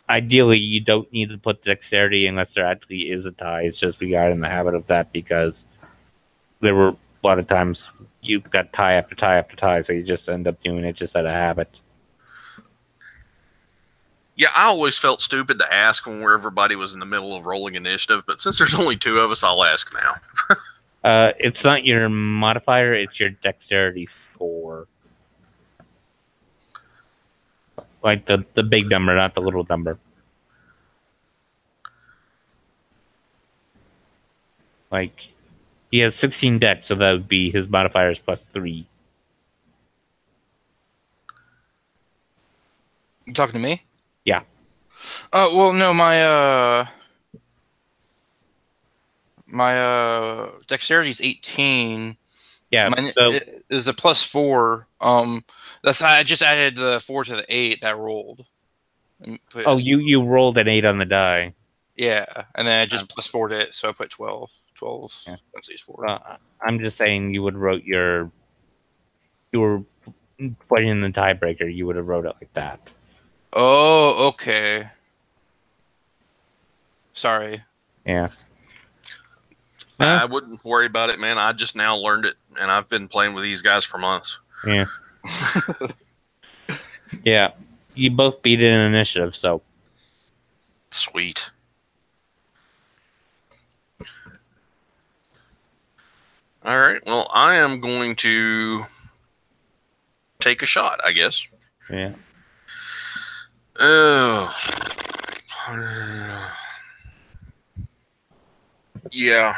Ideally, you don't need to put dexterity unless there actually is a tie. It's just we got in the habit of that because there were a lot of times you got tie after tie after tie, so you just end up doing it just out of habit. Yeah, I always felt stupid to ask when everybody was in the middle of rolling initiative, but since there's only 2 of us, I'll ask now. It's not your modifier, it's your dexterity score. Like the big number, not the little number. Like, he has 16 dex, so that would be his modifier is +3. You talking to me? Yeah. Well, no, my dexterity is 18. Yeah, so it is a +4. I just added the 4 to the 8 that rolled. Oh, you rolled an 8 on the die. Yeah, and then I just plus 4 to it, so I put 12. 12 yeah. Let's use 4. Well, I'm just saying you were putting in the tiebreaker. You would have wrote it like that. Oh, okay. Sorry. Yeah. I wouldn't worry about it, man. I just now learned it, and I've been playing with these guys for months. Yeah. Yeah. You both beat it in initiative, so. Sweet. All right. Well, I am going to take a shot, I guess. Yeah. Oh. Yeah.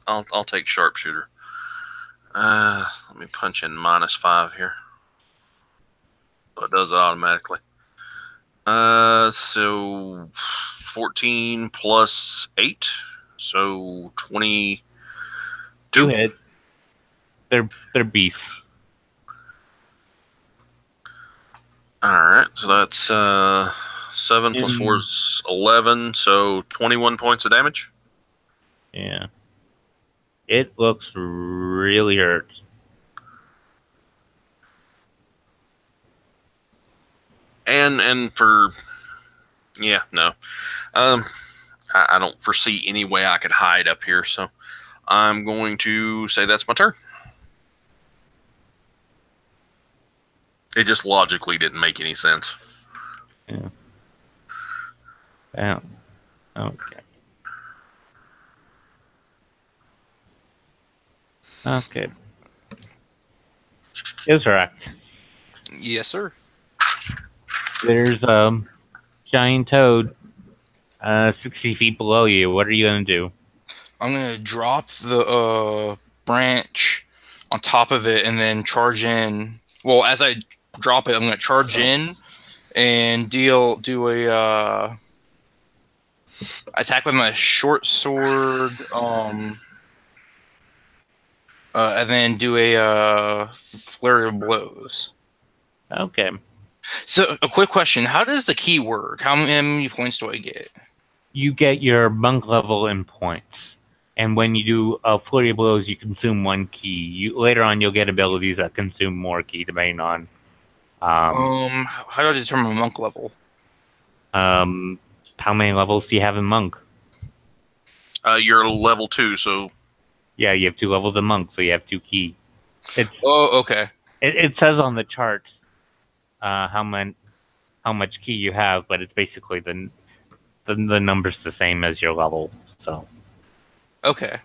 I'll take sharpshooter. Let me punch in -5 here. So it does it automatically. So 14 plus 8, so 22. You hit. They're beasts. All right, so that's 7 plus 4 is 11, so 21 points of damage. Yeah. It looks really hurt. And for no, I don't foresee any way I could hide up here, so I'm going to say that's my turn. It just logically didn't make any sense. Yeah. Yeah. Okay. Okay. Isaract. Yes, sir. There's giant toad 60 feet below you. What are you gonna do? I'm gonna drop the branch on top of it and then charge in. Well, as I drop it, I'm gonna charge in and do a attack with my short sword. And then do a flurry of blows. Okay. So, a quick question: how does the key work? How many points do I get? You get your monk level in points, and when you do a flurry of blows, you consume 1 key. Later on, you'll get abilities that consume more key, depending on. How do I determine monk level? How many levels do you have in monk? You're level 2, so yeah, you have 2 levels of monk, so you have 2 key. Okay. It says on the chart how much key you have, but it's basically the number's the same as your level. So. Okay.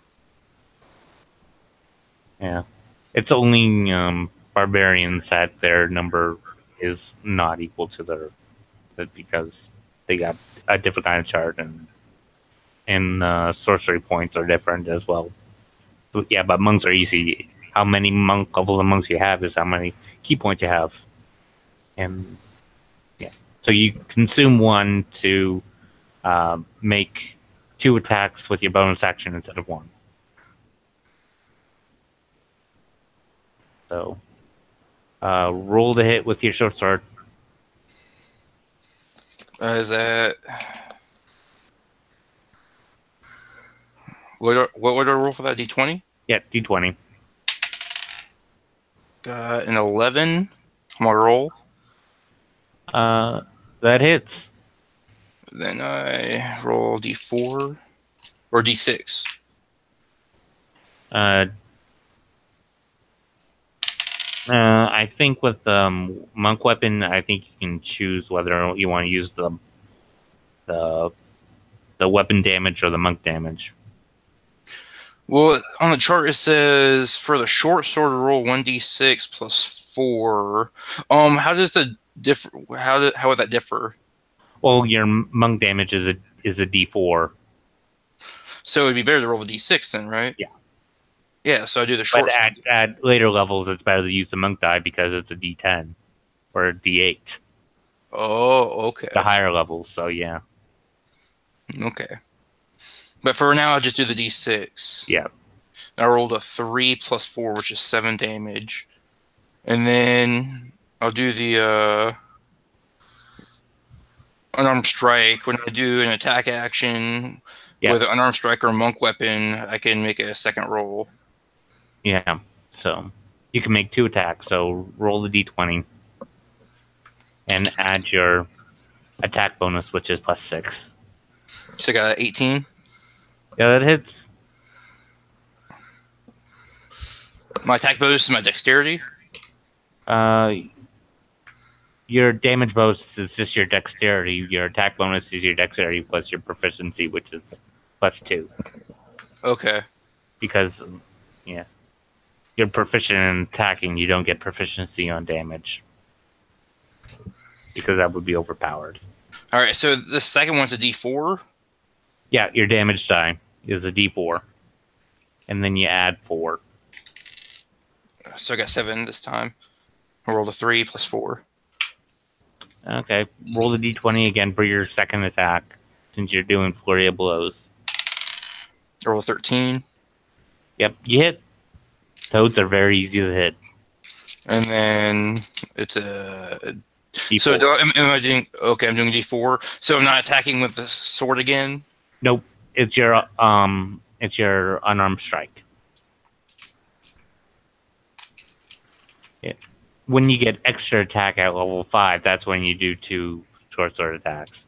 Yeah, it's only barbarians that their number is not equal to their, because they got a different kind of chart, and sorcery points are different as well. So, yeah, but monks are easy. How many monk levels of monks you have is how many key points you have, and yeah, so you consume 1 to make 2 attacks with your bonus action instead of 1. So, roll the hit with your short sword. Is that what would I roll for that? D20? Yeah, D20. Got an 11 on my roll. That hits. Then I roll D4 or D6. I think with the monk weapon, I think you can choose whether you want to use the weapon damage or the monk damage. Well, on the chart it says for the short sword roll 1d6 plus 4. How does the differ? How would that differ? Well, your monk damage is a D4. So it'd be better to roll a D6 then, right? Yeah. Yeah, so I do the short sword. But at later levels, it's better to use the monk die because it's a D10 or a D8. Oh, okay. The higher levels, so yeah. Okay. But for now, I'll just do the D6. Yeah. I rolled a 3 plus 4, which is 7 damage. And then I'll do the unarmed strike. When I do an attack action Yeah. with an unarmed strike or monk weapon, I can make a second roll. Yeah. So you can make 2 attacks. So roll the d20 and add your attack bonus, which is +6. So I got 18. Yeah, that hits. My attack bonus is my dexterity. Your damage bonus is just your dexterity. Your attack bonus is your dexterity plus your proficiency, which is +2. Okay. Because, yeah, you're proficient in attacking, you don't get proficiency on damage. Because that would be overpowered. All right. So the second one's a D4. Yeah, your damage die is a D4, and then you add 4. So I got 7 this time. I rolled a 3 plus 4. Okay, roll the d20 again for your second attack, since you're doing flurry of blows. I rolled a 13. Yep, you hit. Toads are very easy to hit. And then it's a... D4. So am I doing... Okay, I'm doing D4. So I'm not attacking with the sword again? Nope, it's your unarmed strike. Yeah. When you get extra attack at level 5, that's when you do 2 short sword attacks.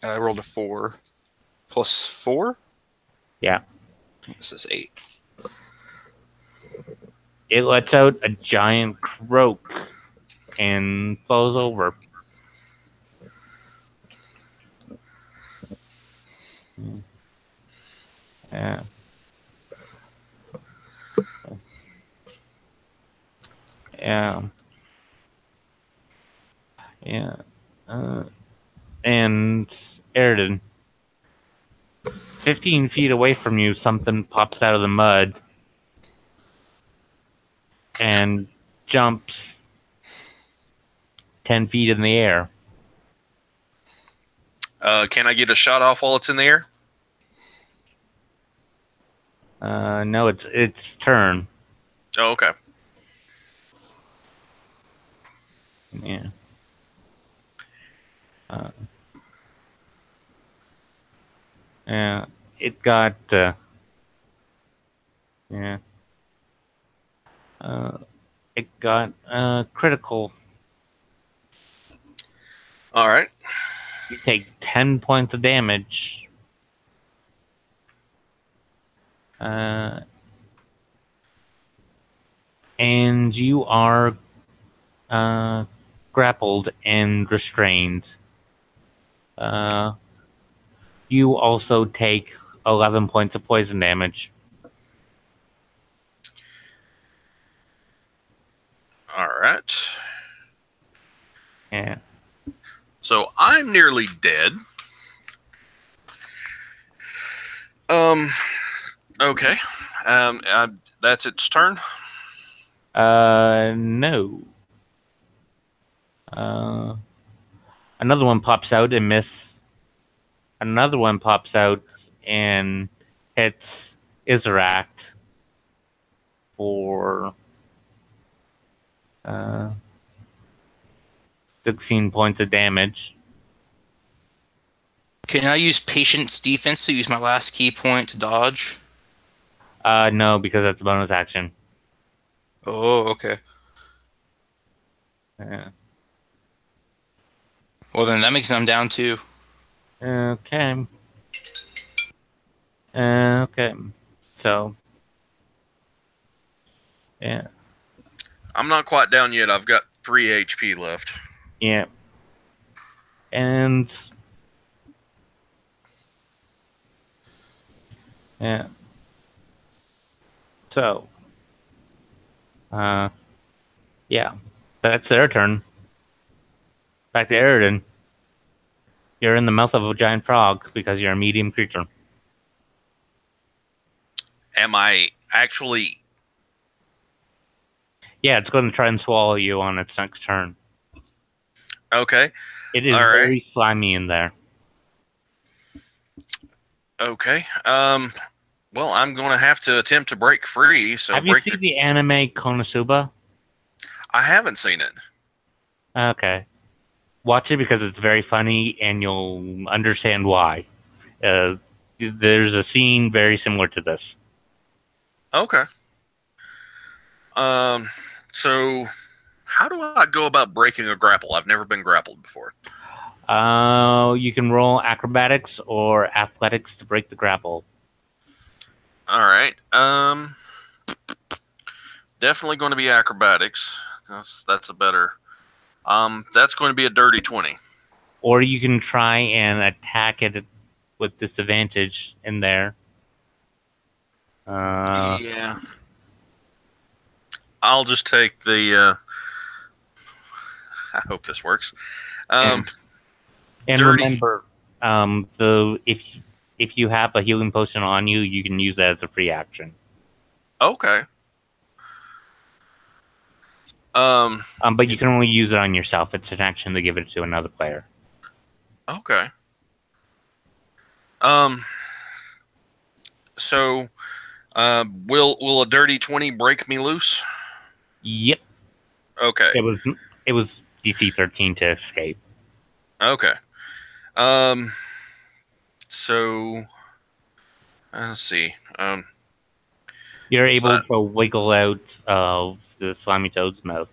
I rolled a 4. Plus 4? Yeah. This is 8. It lets out a giant croak and falls over. Yeah. Yeah. Yeah. And Aridin, 15 feet away from you, something pops out of the mud and jumps 10 feet in the air. Can I get a shot off while it's in the air? No, it's its turn. Oh, okay. Yeah. Yeah. It got. Yeah. It got critical. All right. You take 10 points of damage. And you are grappled and restrained. You also take 11 points of poison damage. All right. Yeah. So I'm nearly dead. Okay. That's its turn. No. Another one pops out and miss. Another one pops out and hits Isaract for 16 points of damage. Can I use Patience Defense to use my last key point to dodge? No, because that's a bonus action. Oh, okay. Yeah. Well, then that makes I'm down 2. Okay. Okay. So. Yeah. I'm not quite down yet. I've got 3 HP left. Yeah. And. Yeah. So. Yeah. That's their turn. Back to Aridin. You're in the mouth of a giant frog because you're a medium creature. Am I actually... Yeah, it's going to try and swallow you on its next turn. Okay. It is All right. very slimy in there. Okay. Well, I'm going to have to attempt to break free. So have you seen the anime Konosuba? I haven't seen it. Okay. Watch it because it's very funny, and you'll understand why. There's a scene very similar to this. Okay. So how do I go about breaking a grapple? I've never been grappled before. You can roll acrobatics or athletics to break the grapple. All right. Definitely going to be acrobatics. That's a better. That's going to be a dirty 20. Or you can try and attack it with disadvantage in there. Yeah. I'll just take the. I hope this works. And remember, if you have a healing potion on you, you can use that as a free action. Okay. But you can only use it on yourself. It's an action to give it to another player. Okay. So, will a dirty 20 break me loose? Yep. Okay. It was DC 13 to escape. Okay. So let's see. You're able to wiggle out of the slimy toad's mouth.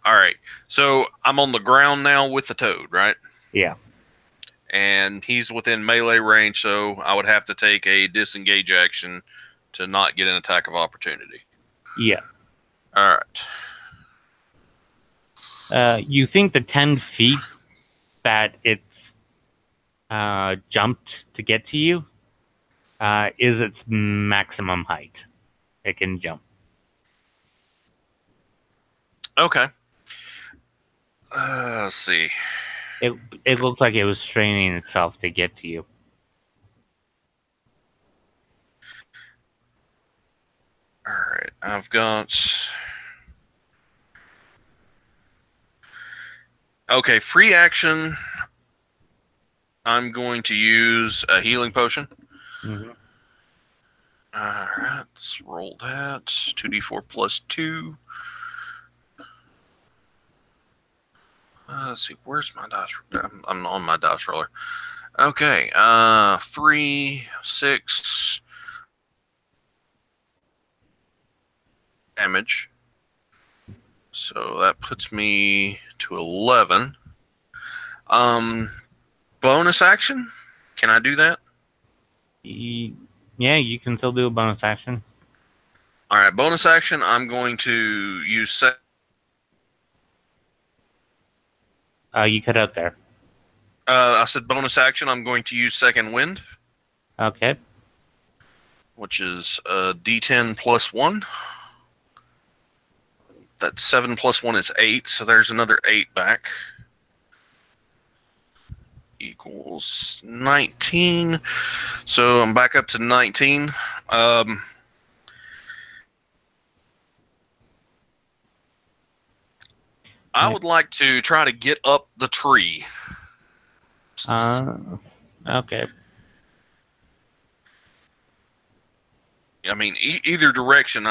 All right. So I'm on the ground now with the toad, right? Yeah. And he's within melee range, so I would have to take a disengage action to not get an attack of opportunity. Yeah. All right. You think the 10 feet that it's jumped to get to you is its maximum height. It can jump. Okay. Let's see. It looks like it was straining itself to get to you. All right. I've got... Okay, free action. I'm going to use a healing potion. Mm-hmm. All right, let's roll that. 2d4 plus 2. Let's see, where's my dice? I'm on my dice roller. Okay, 3, 6 damage. So that puts me to 11. Bonus action? Can I do that? Yeah, you can still do a bonus action. All right, bonus action. I'm going to use you cut out there. I said bonus action. I'm going to use second wind. Okay. Which is D10 plus 1. That's 7 plus 1 is 8, so there's another 8 back. Equals 19. So I'm back up to 19. I would like to try to get up the tree. Okay. I mean, either direction.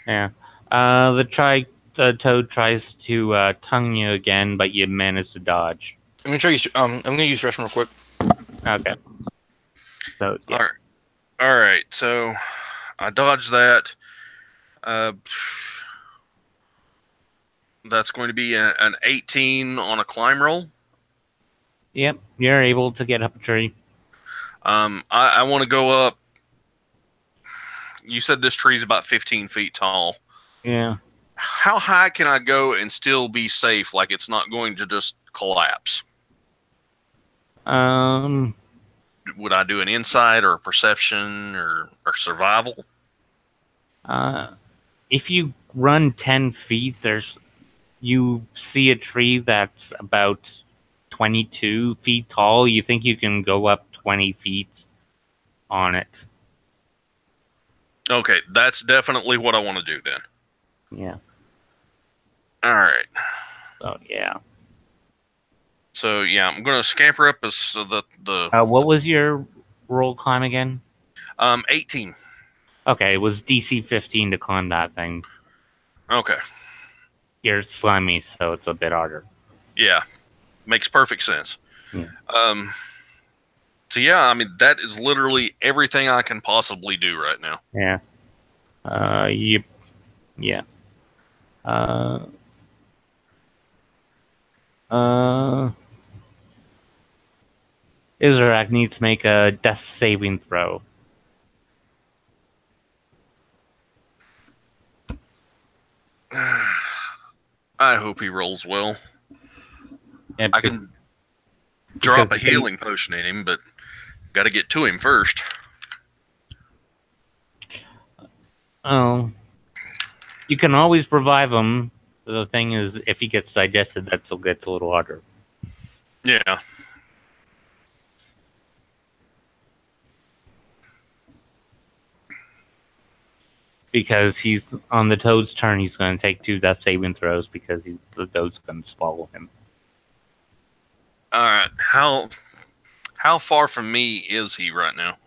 Yeah. The toad tries to tongue you again, but you manage to dodge. I'm gonna try use. I'm gonna use restroom real quick. Okay. So yeah. All right. So I dodged that. That's going to be an 18 on a climb roll. Yep, you're able to get up a tree. I want to go up. You said this tree is about 15 feet tall. Yeah. How high can I go and still be safe? Like it's not going to just collapse. Would I do an insight or a perception or survival? If you run 10 feet, you see a tree that's about 22 feet tall. You think you can go up 20 feet on it. Okay, that's definitely what I want to do then. Yeah. All right. So yeah. So yeah, I'm gonna scamper up as the. What was your roll climb again? 18. Okay, it was DC 15 to climb that thing. Okay. you're slimy, so it's a bit harder. Yeah, makes perfect sense. Yeah. So yeah, I mean that is literally everything I can possibly do right now. Yeah. Yep. Yeah. Isaac needs to make a death saving throw. I hope he rolls well. Yeah, I can drop a healing potion in him, but got to get to him first. Oh, you can always revive him. The thing is, if he gets digested, that still gets a little harder. Yeah. Because he's on the Toad's turn, he's going to take 2 death saving throws because the Toad's going to swallow him. All right. How far from me is he right now?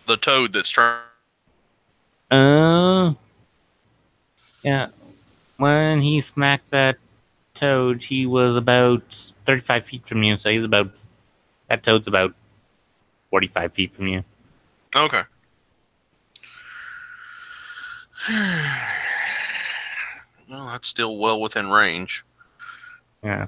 The Toad that's trying. Yeah. When he smacked that Toad, he was about 35 feet from you, so that Toad's about 45 feet from you. Okay. Well, that's still well within range. Yeah.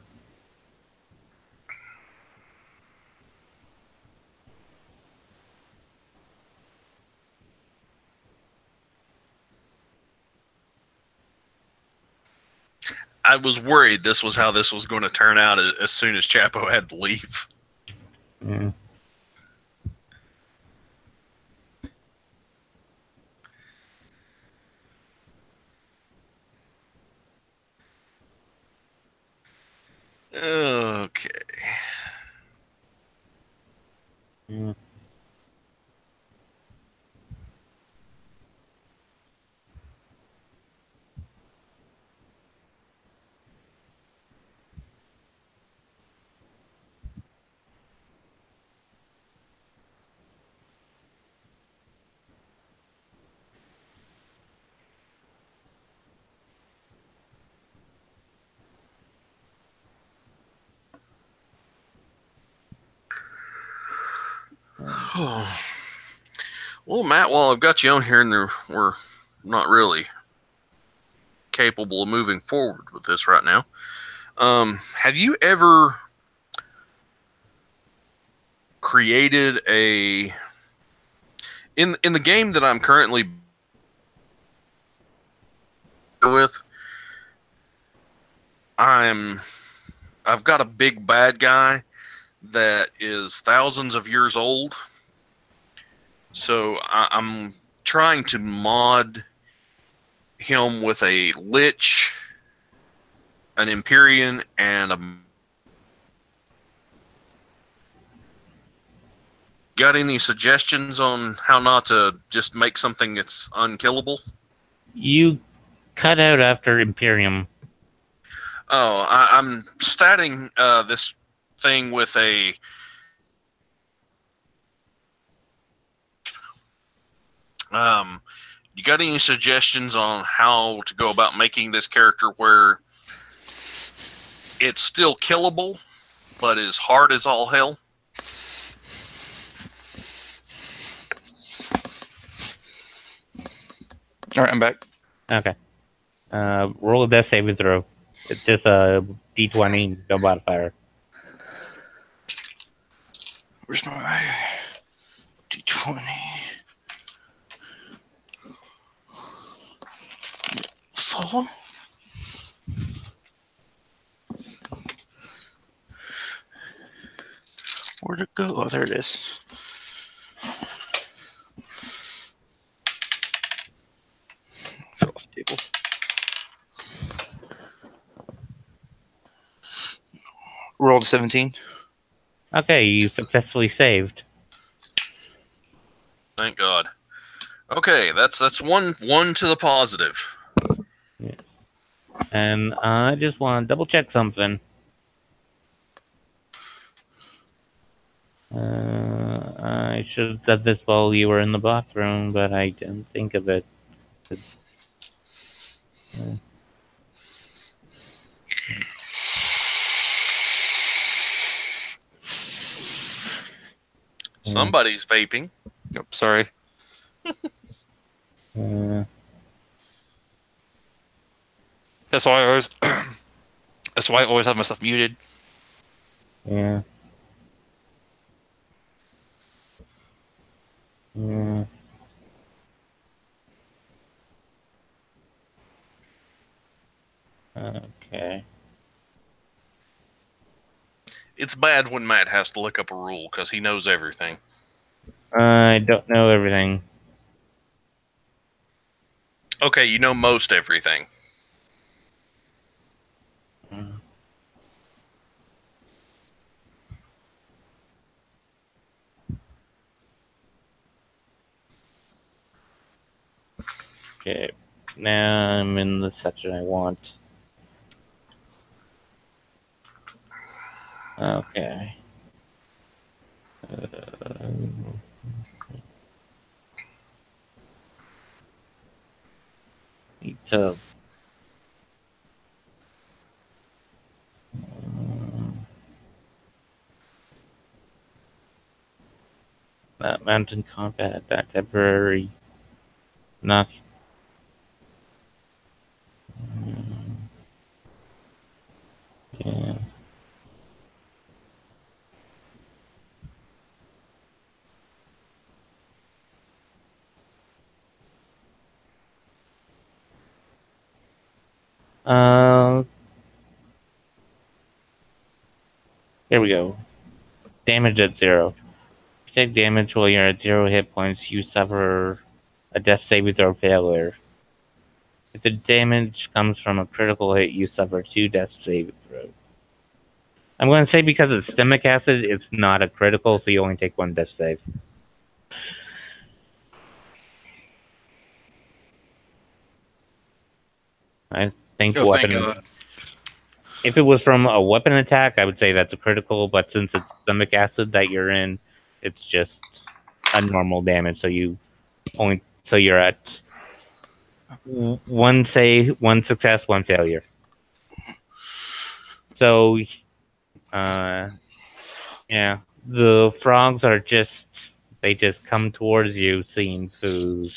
I was worried this was how this was going to turn out as soon as Chapo had to leave. Yeah. Okay. Yeah. Well, Matt, while I've got you on here and we're not really capable of moving forward with this right now, have you ever created in the game that I'm currently with? I've got a big bad guy that is thousands of years old. So I'm trying to mod him with a Lich, an Empyrean, and a... Got any suggestions on how not to just make something that's unkillable? You cut out after Imperium. Oh, I'm statting this thing with a... you got any suggestions on how to go about making this character where it's still killable, but is hard as all hell? All right, I'm back. Okay. Roll a death saving throw. It's just a D20, no modifier. Where's my D20? 4. Where'd it go? Oh, there it is. Fell off the table. Rolled a 17. Okay, you successfully saved. Thank God. Okay, that's one to the positive. Yeah. And I just want to double check something. I should have done this while you were in the bathroom, but I didn't think of it. Somebody's vaping. Yep, sorry. That's why I always. That's why I always have my stuff muted. Yeah. Yeah. Okay. It's bad when Matt has to look up a rule because he knows everything. I don't know everything. Okay, you know most everything. Okay. Now I'm in the section I want. Okay. Need to. That mountain combat, that temporary knock. Yeah. Here we go. Damage at 0. If you take damage while you're at 0 hit points, you suffer a death saving throw failure. If the damage comes from a critical hit, you suffer 2 death saving throws. I'm going to say because it's stomach acid, it's not a critical, so you only take 1 death save. I think weapon. If it was from a weapon attack, I would say that's a critical, but since it's stomach acid that you're in, it's just a normal damage. So you're at 1 success, 1 failure. So, yeah, the frogs are they just come towards you, seeing food,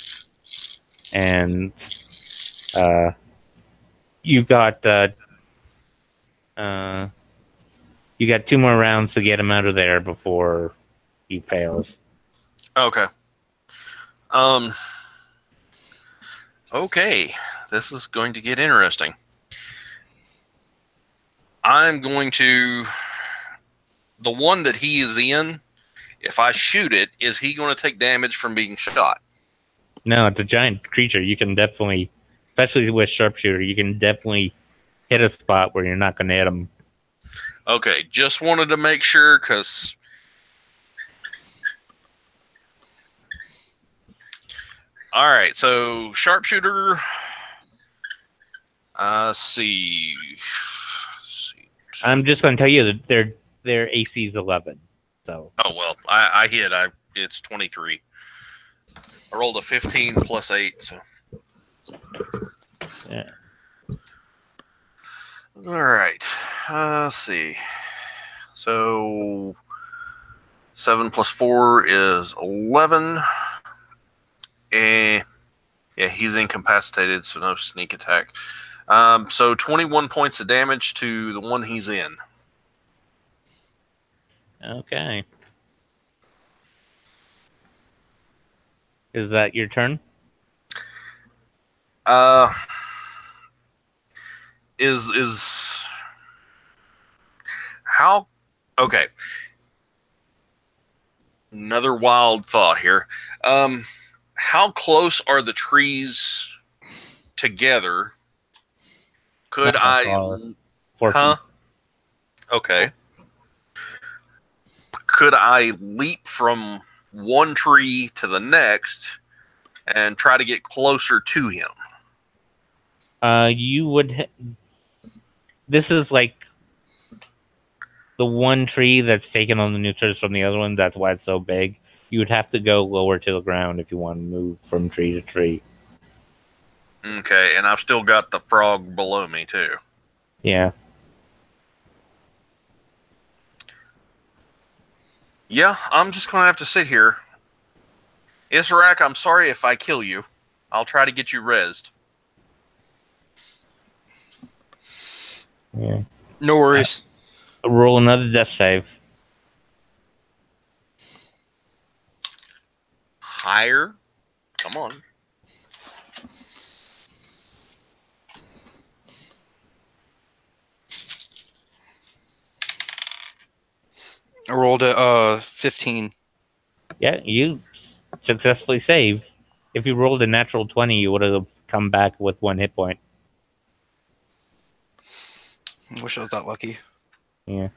and you got 2 more rounds to get him out of there before he fails. Okay. Okay. This is going to get interesting. I'm going to... The one that he is in, if I shoot it, is he going to take damage from being shot? No, it's a giant creature. You can definitely, especially with sharpshooter, you can definitely hit a spot where you're not going to hit him. Okay, just wanted to make sure, because... Alright, so sharpshooter... see. I'm just going to tell you that their AC is 11. So. Oh, well, I hit. It's 23. I rolled a 15 plus 8, so... Yeah. Alright, let's see. So 7 plus 4 is 11. And yeah, he's incapacitated, so no sneak attack. So 21 points of damage to the one he's in. Okay. Is that your turn? Is how... Okay. Another wild thought here. How close are the trees together? Could I... 4 Huh? Okay. Could I leap from one tree to the next and try to get closer to him? You would... This is like the one tree that's taken on the nutrients from the other one. That's why it's so big. You would have to go lower to the ground if you want to move from tree to tree. Okay, and I've still got the frog below me, too. Yeah. Yeah, I'm just going to have to sit here. Isaac, I'm sorry if I kill you. I'll try to get you rezzed. Yeah. No worries. Roll another death save. Higher? Come on. I rolled a 15. Yeah, you successfully save. If you rolled a natural 20, you would have come back with 1 hit point. I wish I was that lucky. Yeah.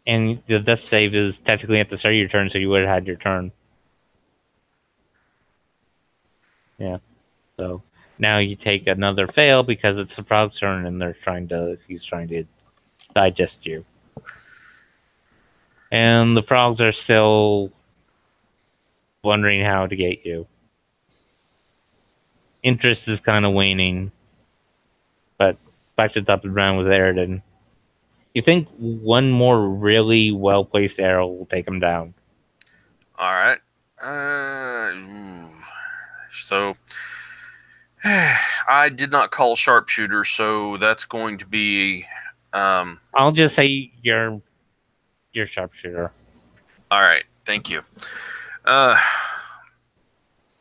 And the death save is technically at the start of your turn, so you would have had your turn. Yeah. So now you take another fail because it's the frog's turn and he's trying to digest you. And the frogs are still wondering how to get you. Interest is kind of waning. But back to the top of the round with Aridin. You think one more really well-placed arrow will take him down? All right. So I did not call sharpshooter, so that's going to be. I'll just say you're sharpshooter. All right. Thank you.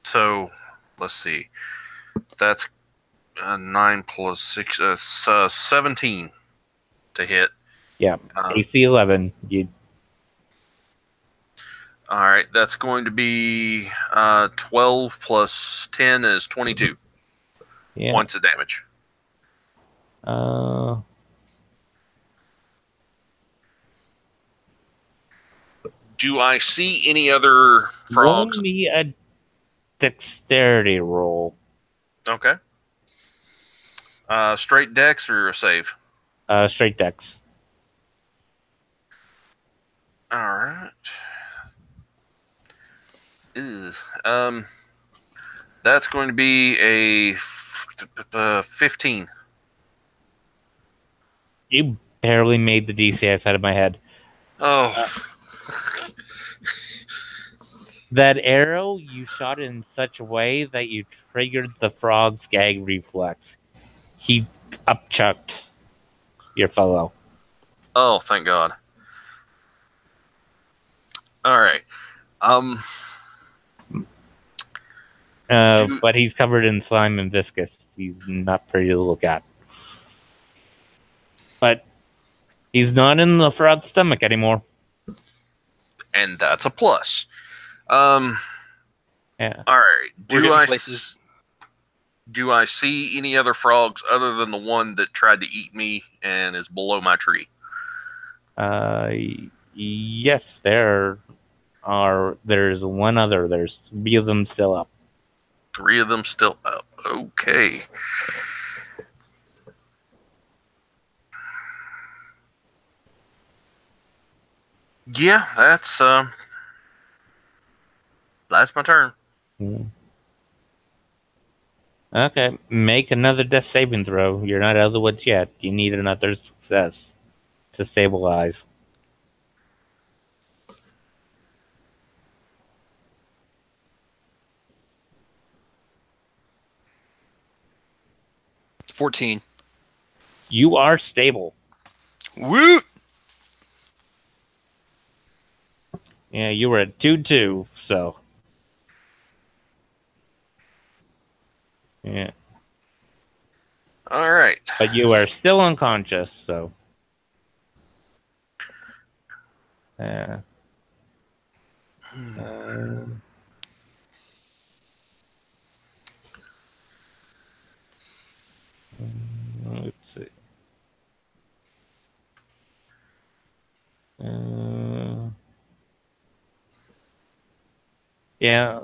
So let's see. That's 9 plus 6, 17 to hit. Yeah. AC 11. All right. That's going to be 12 plus 10 is 22 points of damage. Do I see any other frogs? Roll me a dexterity roll. Okay. Straight dex or a save? Straight dex. All right. That's going to be a 15. You barely made the DC outside of my head. Oh. That arrow, you shot in such a way that you triggered the frog's gag reflex. He upchucked your fellow. Oh, thank God. All right. But he's covered in slime and viscous. He's not pretty to look at. But he's not in the frog's stomach anymore. And that's a plus. Yeah. All right. Do I see any other frogs other than the one that tried to eat me and is below my tree? Yes, there's one other. There's 3 of them still up. 3 of them still up. Okay. Yeah, that's my turn. Okay, make another death saving throw. You're not out of the woods yet. You need another success to stabilize. $14. You are stable. Woo! Yeah, you were at 2-2, so. Yeah. All right. But you are still unconscious, so. Yeah. Let's see. Yeah.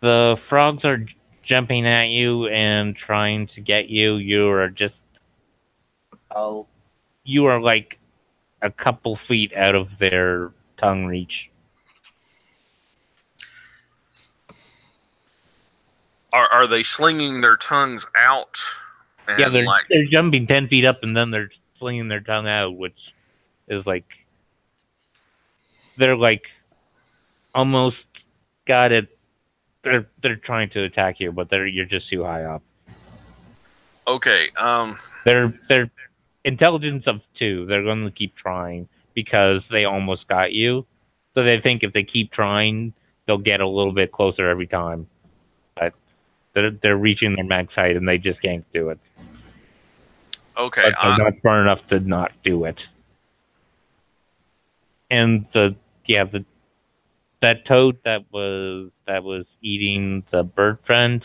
The frogs are jumping at you and trying to get you. You are just... you are like a couple feet out of their tongue reach. Are they slinging their tongues out? Yeah, they're jumping 10 feet up and then they're slinging their tongue out, which is like they're like almost got it. They're trying to attack you, but you're just too high up. Okay. They're intelligence of 2. They're going to keep trying because they almost got you. So they think if they keep trying, they'll get a little bit closer every time. But they're reaching their max height and they just can't do it. Okay. But they're not smart enough to not do it. And that toad that was eating the bird friend,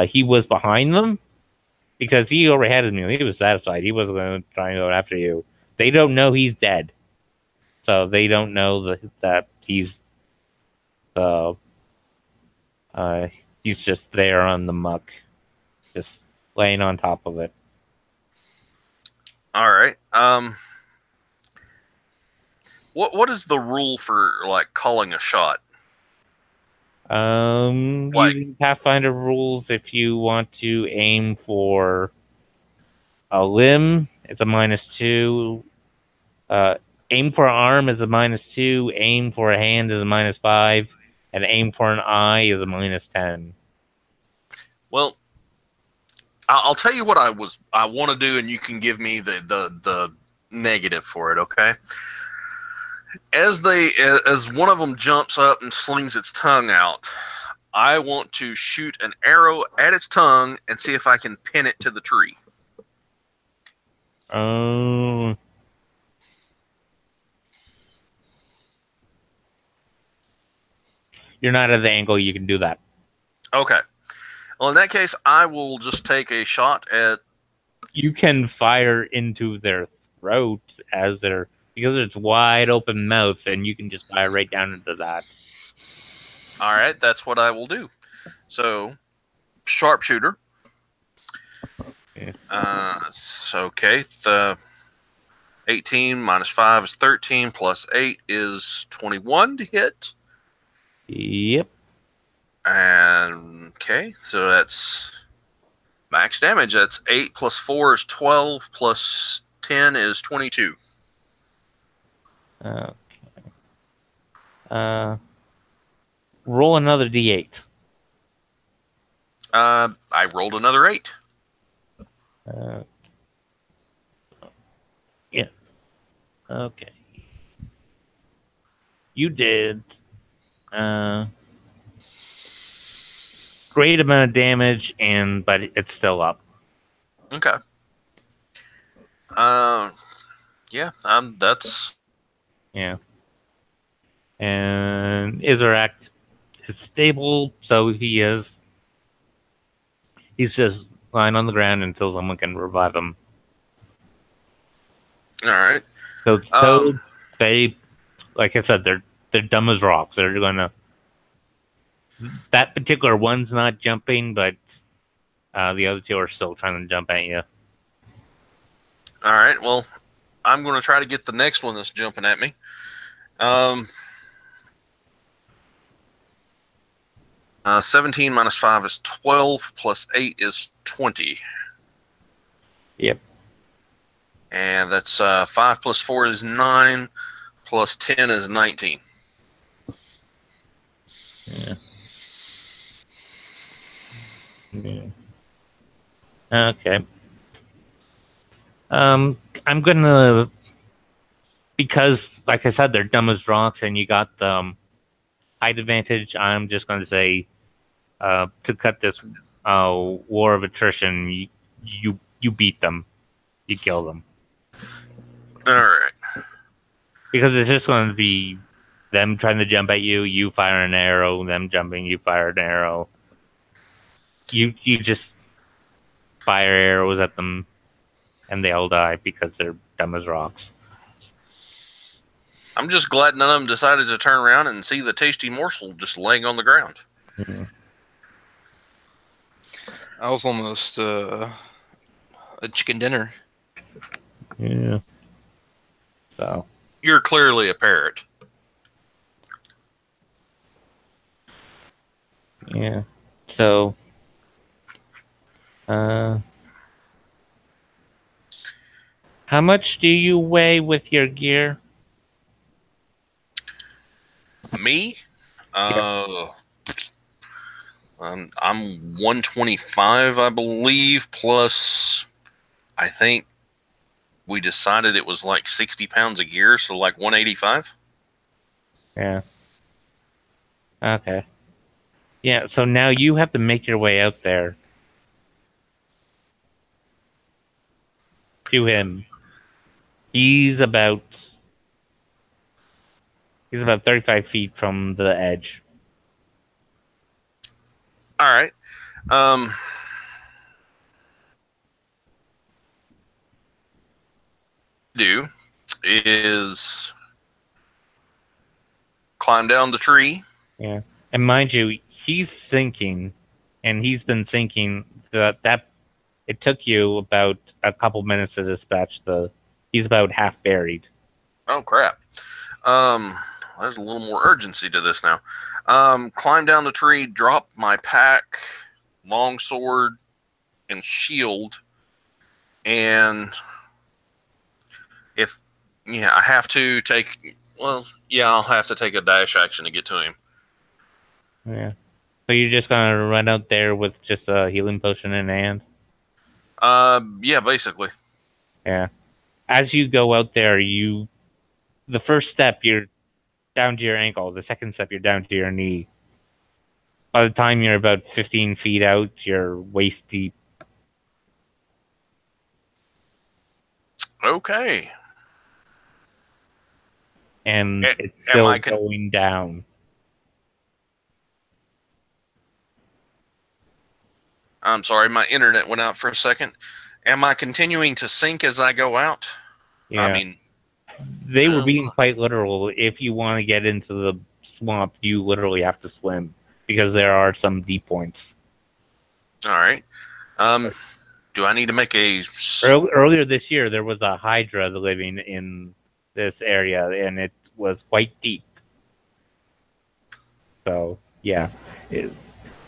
he was behind them because he already had his meal. He was satisfied. He wasn't going to try and go after you. They don't know he's dead, so they don't know that he's just there on the muck, just laying on top of it. All right. What is the rule for like calling a shot? Using Pathfinder rules, if you want to aim for a limb, it's a -2. Aim for an arm is a -2. Aim for a hand is a -5, and aim for an eye is a -10. Well, I'll tell you what I want to do, and you can give me the negative for it. Okay. As one of them jumps up and slings its tongue out, I want to shoot an arrow at its tongue and see if I can pin it to the tree. Oh. You're not at the angle you can do that. Okay. Well, in that case, I will just take a shot at... You can fire into their throat because it's wide open mouth, and you can just fire right down into that. All right, that's what I will do. So, sharpshooter. Yeah. Okay. The 18 minus 5 is 13, plus 8 is 21 to hit. Yep. And okay, so that's max damage. That's 8 plus 4 is 12, plus 10 is 22. Okay. Roll another d8. I rolled another 8. Yeah. Okay. You did great amount of damage, but it's still up. Okay. Yeah. That's. Yeah. And Isaac is stable, so he's just lying on the ground until someone can revive him. All right. So they, like I said, they're dumb as rocks. They're gonna. That particular one's not jumping, but the other 2 are still trying to jump at you. All right. Well, I'm going to try to get the next one that's jumping at me. 17 minus 5 is 12, plus 8 is 20. Yep. And that's 5 plus 4 is 9, plus 10 is 19. Yeah. Yeah. Okay. I'm gonna, because like I said, they're dumb as rocks, and you got the height advantage. I'm just gonna say, to cut this war of attrition, you beat them, you kill them. All right. Because it's just going to be them trying to jump at you, you fire an arrow, them jumping, you fire an arrow. You just fire arrows at them, and they all die because they're dumb as rocks. I'm just glad none of them decided to turn around and see the tasty morsel just laying on the ground. Mm-hmm. I was almost a chicken dinner. Yeah. So. You're clearly a parrot. Yeah. So. How much do you weigh with your gear? Me? I'm 125, I believe, plus I think we decided it was like 60 pounds a gear, so like 185. Yeah. Okay. Yeah, so now you have to make your way out there to him. He's about 35 feet from the edge. All right. Do is climb down the tree. Yeah. And mind you, he's sinking, and he's been sinking. That it took you about a couple minutes to dispatch he's about half buried. Oh crap. There's a little more urgency to this now. Climb down the tree, drop my pack, longsword, and shield, and I have to take. Well, yeah, I'll have to take a dash action to get to him. Yeah. So you're just gonna run out there with just a healing potion in hand? Yeah, basically. Yeah. As you go out there, the first step you're down to your ankle. The second step you're down to your knee. By the time you're about 15 feet out, you're waist deep. Okay. And it's still going down. I'm sorry, my internet went out for a second. Am I continuing to sink as I go out? Yeah. I mean, they were being quite literal. If you want to get into the swamp, you literally have to swim because there are some deep points. All right. Do I need to make a... Earlier this year, there was a hydra living in this area, and it was quite deep. So, yeah.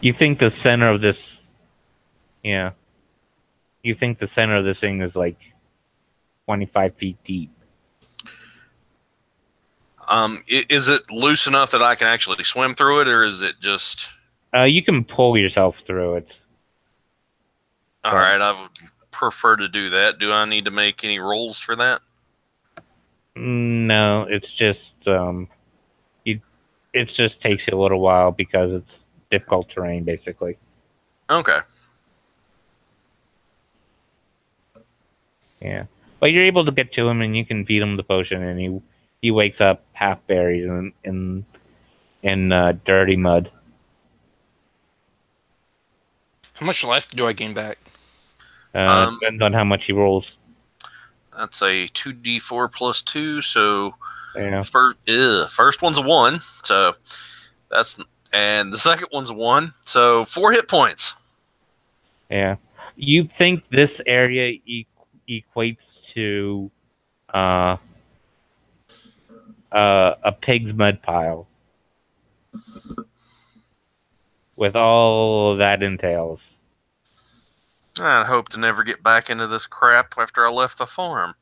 You think the center of this... Yeah. You think the center of this thing is like 25 feet deep. Is it loose enough that I can actually swim through it, or is it just... You can pull yourself through it. All right, I would prefer to do that. Do I need to make any rolls for that? No, it's just it just takes you a little while because it's difficult terrain, basically. Okay. Yeah, but you're able to get to him, and you can feed him the potion, and he wakes up half buried in dirty mud. How much life do I gain back? Depends on how much he rolls. That's a 2d4 plus 2, so yeah. First one's a 1, so and the second one's a 1, so 4 hit points. Yeah. You think this area equates to a pig's mud pile with all that entails. I'd hope to never get back into this crap after I left the farm.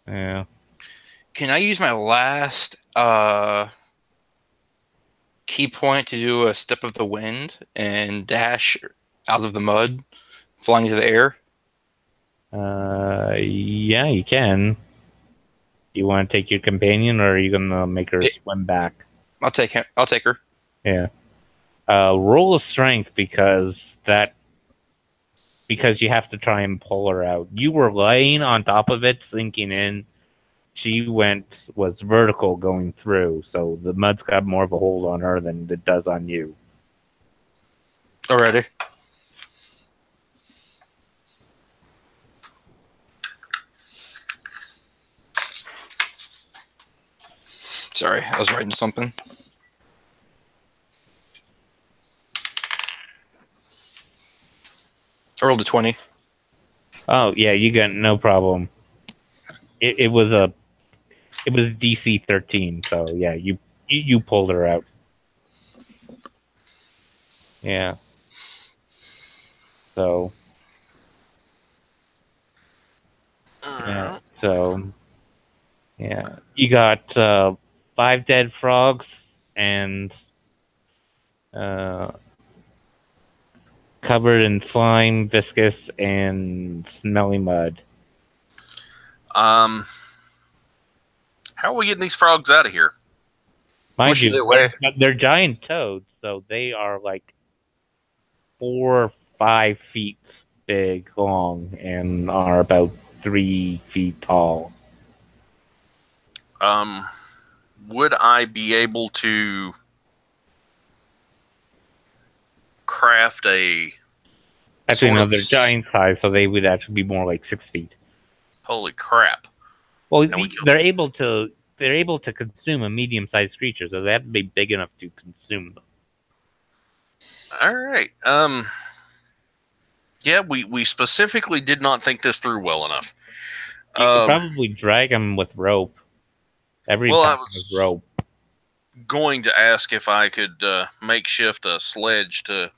Yeah. Can I use my last key point to do a step of the wind and dash out of the mud, flying into the air? Yeah, you can. You want to take your companion, or are you gonna make her swim back? I'll take him. I'll take her. Yeah. Roll a strength because you have to try and pull her out. You were laying on top of it, sinking in. She was vertical going through, so the mud's got more of a hold on her than it does on you. Alrighty. Sorry, I was writing something. I rolled a 20. Oh yeah, you got no problem. It was DC 13, so yeah, you pulled her out. Yeah. So. Yeah. So, yeah. You got 5 dead frogs and covered in slime, viscous, and smelly mud. How are we getting these frogs out of here? Mind you, they're giant toads, so they are like 4 or 5 feet big, long, and are about 3 feet tall. Would I be able to craft a? Actually, no, they're giant size, so they would actually be more like 6 feet. Holy crap! Well, they're able to consume a medium-sized creature, so they have to be big enough to consume them. All right. Yeah, we specifically did not think this through well enough. You could probably drag them with rope. I was rope. Going to ask if I could makeshift a sledge to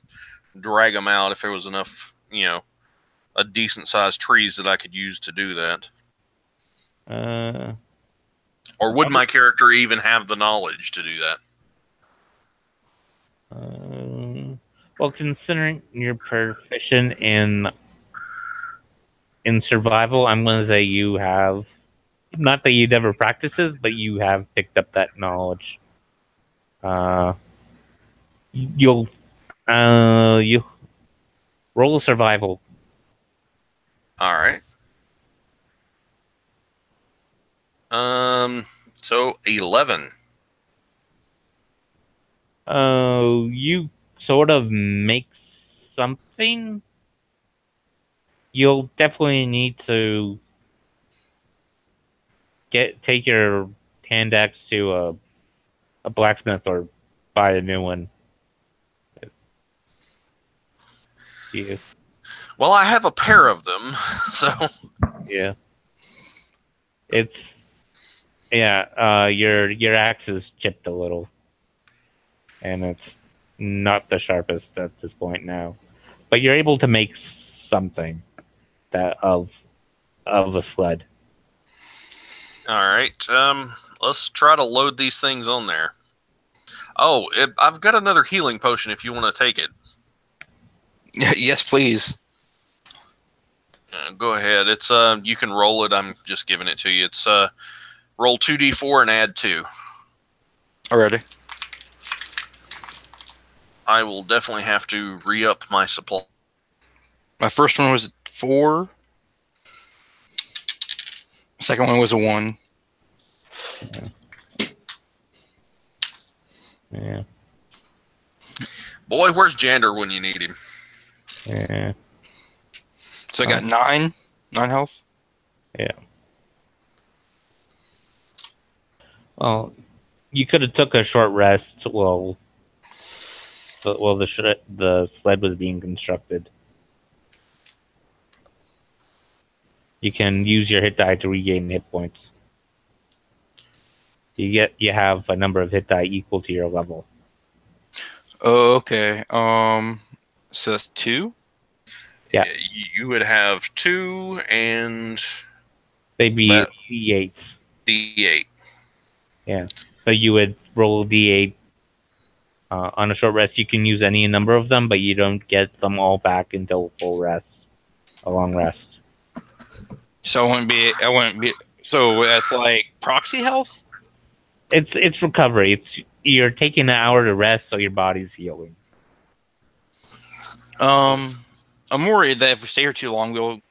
drag them out if there was enough, a decent-sized trees that I could use to do that. Or would my character even have the knowledge to do that? Well, considering you're proficient in survival, I'm going to say you have, not that you never practices, but you have picked up that knowledge. You roll a survival. All right. So 11. You sort of make something. You'll definitely need to take your hand axe to a blacksmith or buy a new one. Yeah. Well, I have a pair of them, so yeah. Your axe is chipped a little, and it's not the sharpest at this point now, but you're able to make something of a sled. All right. Let's try to load these things on there. Oh, I've got another healing potion if you want to take it. Yes, please. Go ahead. It's you can roll it. I'm just giving it to you. It's roll 2d4 and add 2. Alrighty. I will definitely have to re-up my supply. My first one was 4. Second one was a 1. Yeah. Boy, where's Jander when you need him? Yeah. So I got 9 health. Yeah. Well, you could have took a short rest while the sled was being constructed. You can use your hit die to regain hit points. You have a number of hit die equal to your level. Oh, okay. So that's 2? Yeah. You would have 2 and they'd be D8s. D8. Yeah. So you would roll D8 on a short rest. You can use any number of them, but you don't get them all back until full rest, a long rest. So I wouldn't be. So that's like proxy health. It's recovery. You're taking an hour to rest, so your body's healing. I'm worried that if we stay here too long, we'll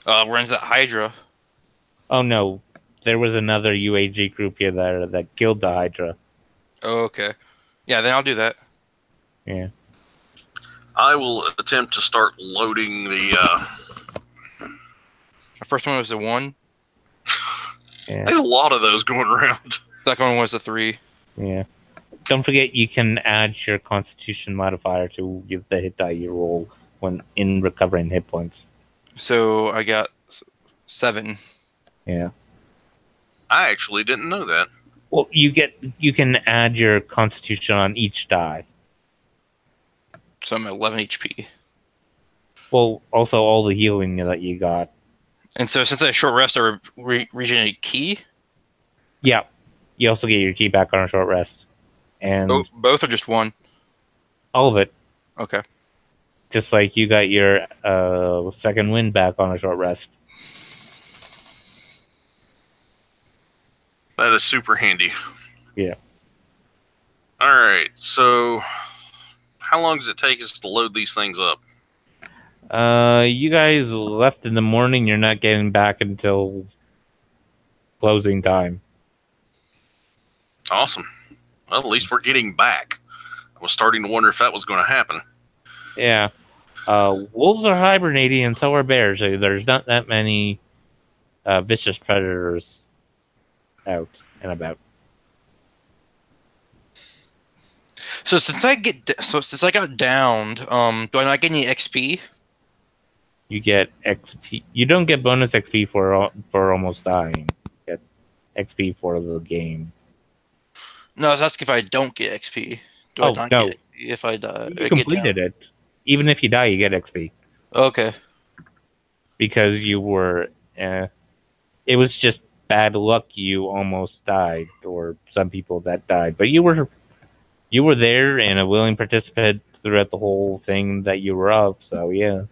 run into that Hydra. Oh no, there was another UAG group here that killed the Hydra. Oh, okay. Yeah, then I'll do that. Yeah. I will attempt to start loading the. The first one was a 1. Yeah. There's a lot of those going around. Second one was a 3. Yeah. Don't forget you can add your Constitution modifier to give the hit die you roll when in recovering hit points. So I got 7. Yeah. I actually didn't know that. Well, you can add your Constitution on each die. So I'm at 11 HP. Well, also all the healing that you got. And so since I short rest, I regenerate key? Yeah. You also get your key back on a short rest. And both or just one? All of it. Okay. Just like you got your second wind back on a short rest. That is super handy. Yeah. All right. So, how long does it take us to load these things up? You guys left in the morning. You're not getting back until closing time. Awesome. Well, at least we're getting back. I was starting to wonder if that was going to happen. Yeah. Wolves are hibernating, and so are bears. So there's not that many vicious predators out and about. So since I got downed, do I not get any XP? You get XP. You don't get bonus XP for almost dying. You get XP for the game. No, I was asking if I don't get XP. Do I not get it if I die? You completed it. Even if you die, you get XP. Okay. Because you were... it was just bad luck you almost died, or some people that died. But you were there and a willing participant throughout the whole thing that you were up, so yeah.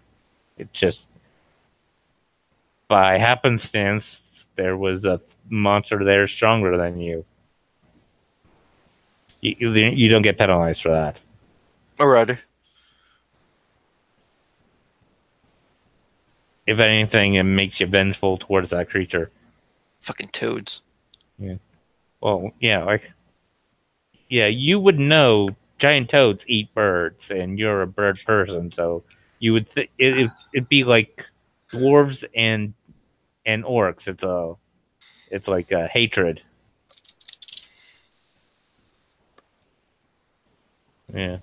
It just... By happenstance, there was a monster there stronger than you. You don't get penalized for that. Alrighty. If anything, it makes you vengeful towards that creature. Fucking toads. Yeah. Well, yeah, yeah, you would know giant toads eat birds, and you're a bird person, so you would it'd be like dwarves and orcs. It's like a hatred. Yeah.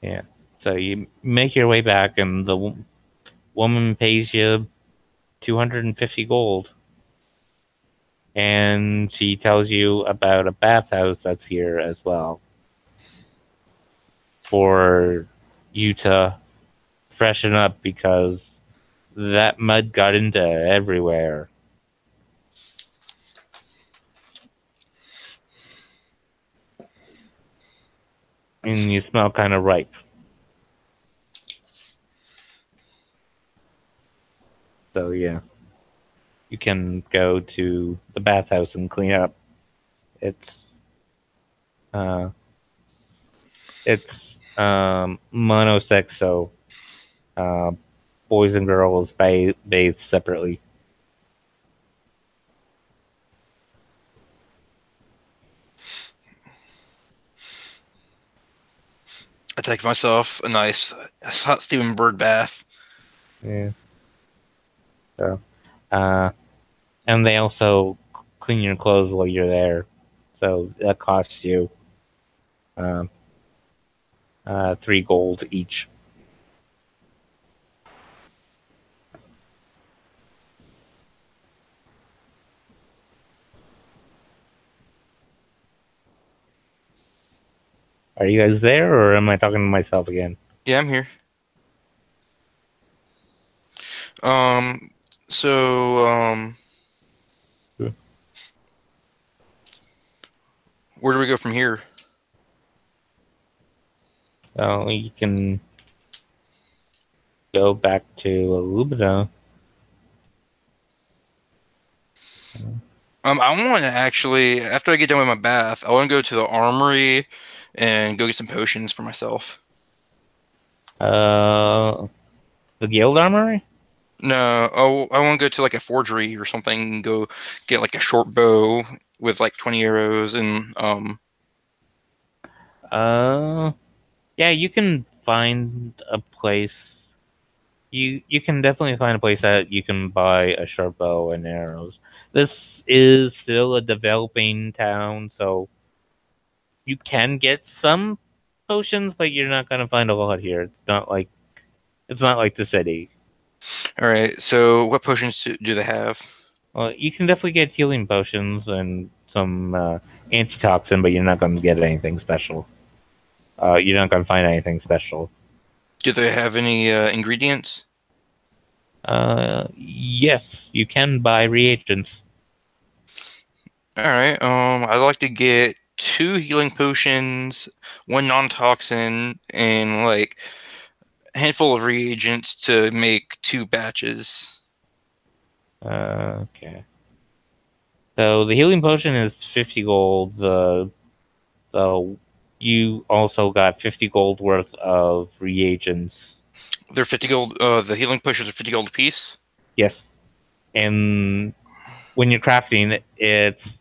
Yeah. So you make your way back, and the woman pays you 250 gold. And she tells you about a bathhouse that's here as well. For you to freshen up, because that mud got into everywhere. And you smell kind of ripe. So yeah, you can go to the bathhouse and clean up. It's monosex, so boys and girls bathe separately. I take myself a nice hot steaming bird bath. Yeah. So, and they also clean your clothes while you're there. So that costs you 3 gold each. Are you guys there, or am I talking to myself again? Yeah, I'm here. Where do we go from here? Well, you can go back to Illumina. I want to actually, after I get done with my bath, I want to go to the armory and go get some potions for myself. The guild armory? No, I want to go to like a forgery or something and go get like a short bow with like 20 arrows and yeah, you can find a place. You can definitely find a place that you can buy a short bow and arrows. This is still a developing town, so you can get some potions, but you're not gonna find a lot here. It's not like the city. All right. So, what potions do they have? Well, you can definitely get healing potions and some antitoxin, but you're not gonna get anything special. You're not gonna find anything special. Do they have any ingredients? Yes, you can buy reagents. All right. I'd like to get 2 healing potions, 1 non-toxin, and like a handful of reagents to make 2 batches. Okay. So the healing potion is 50 gold. You also got 50 gold worth of reagents. They're 50 gold. The healing potions are 50 gold a piece. Yes, and when you're crafting, it's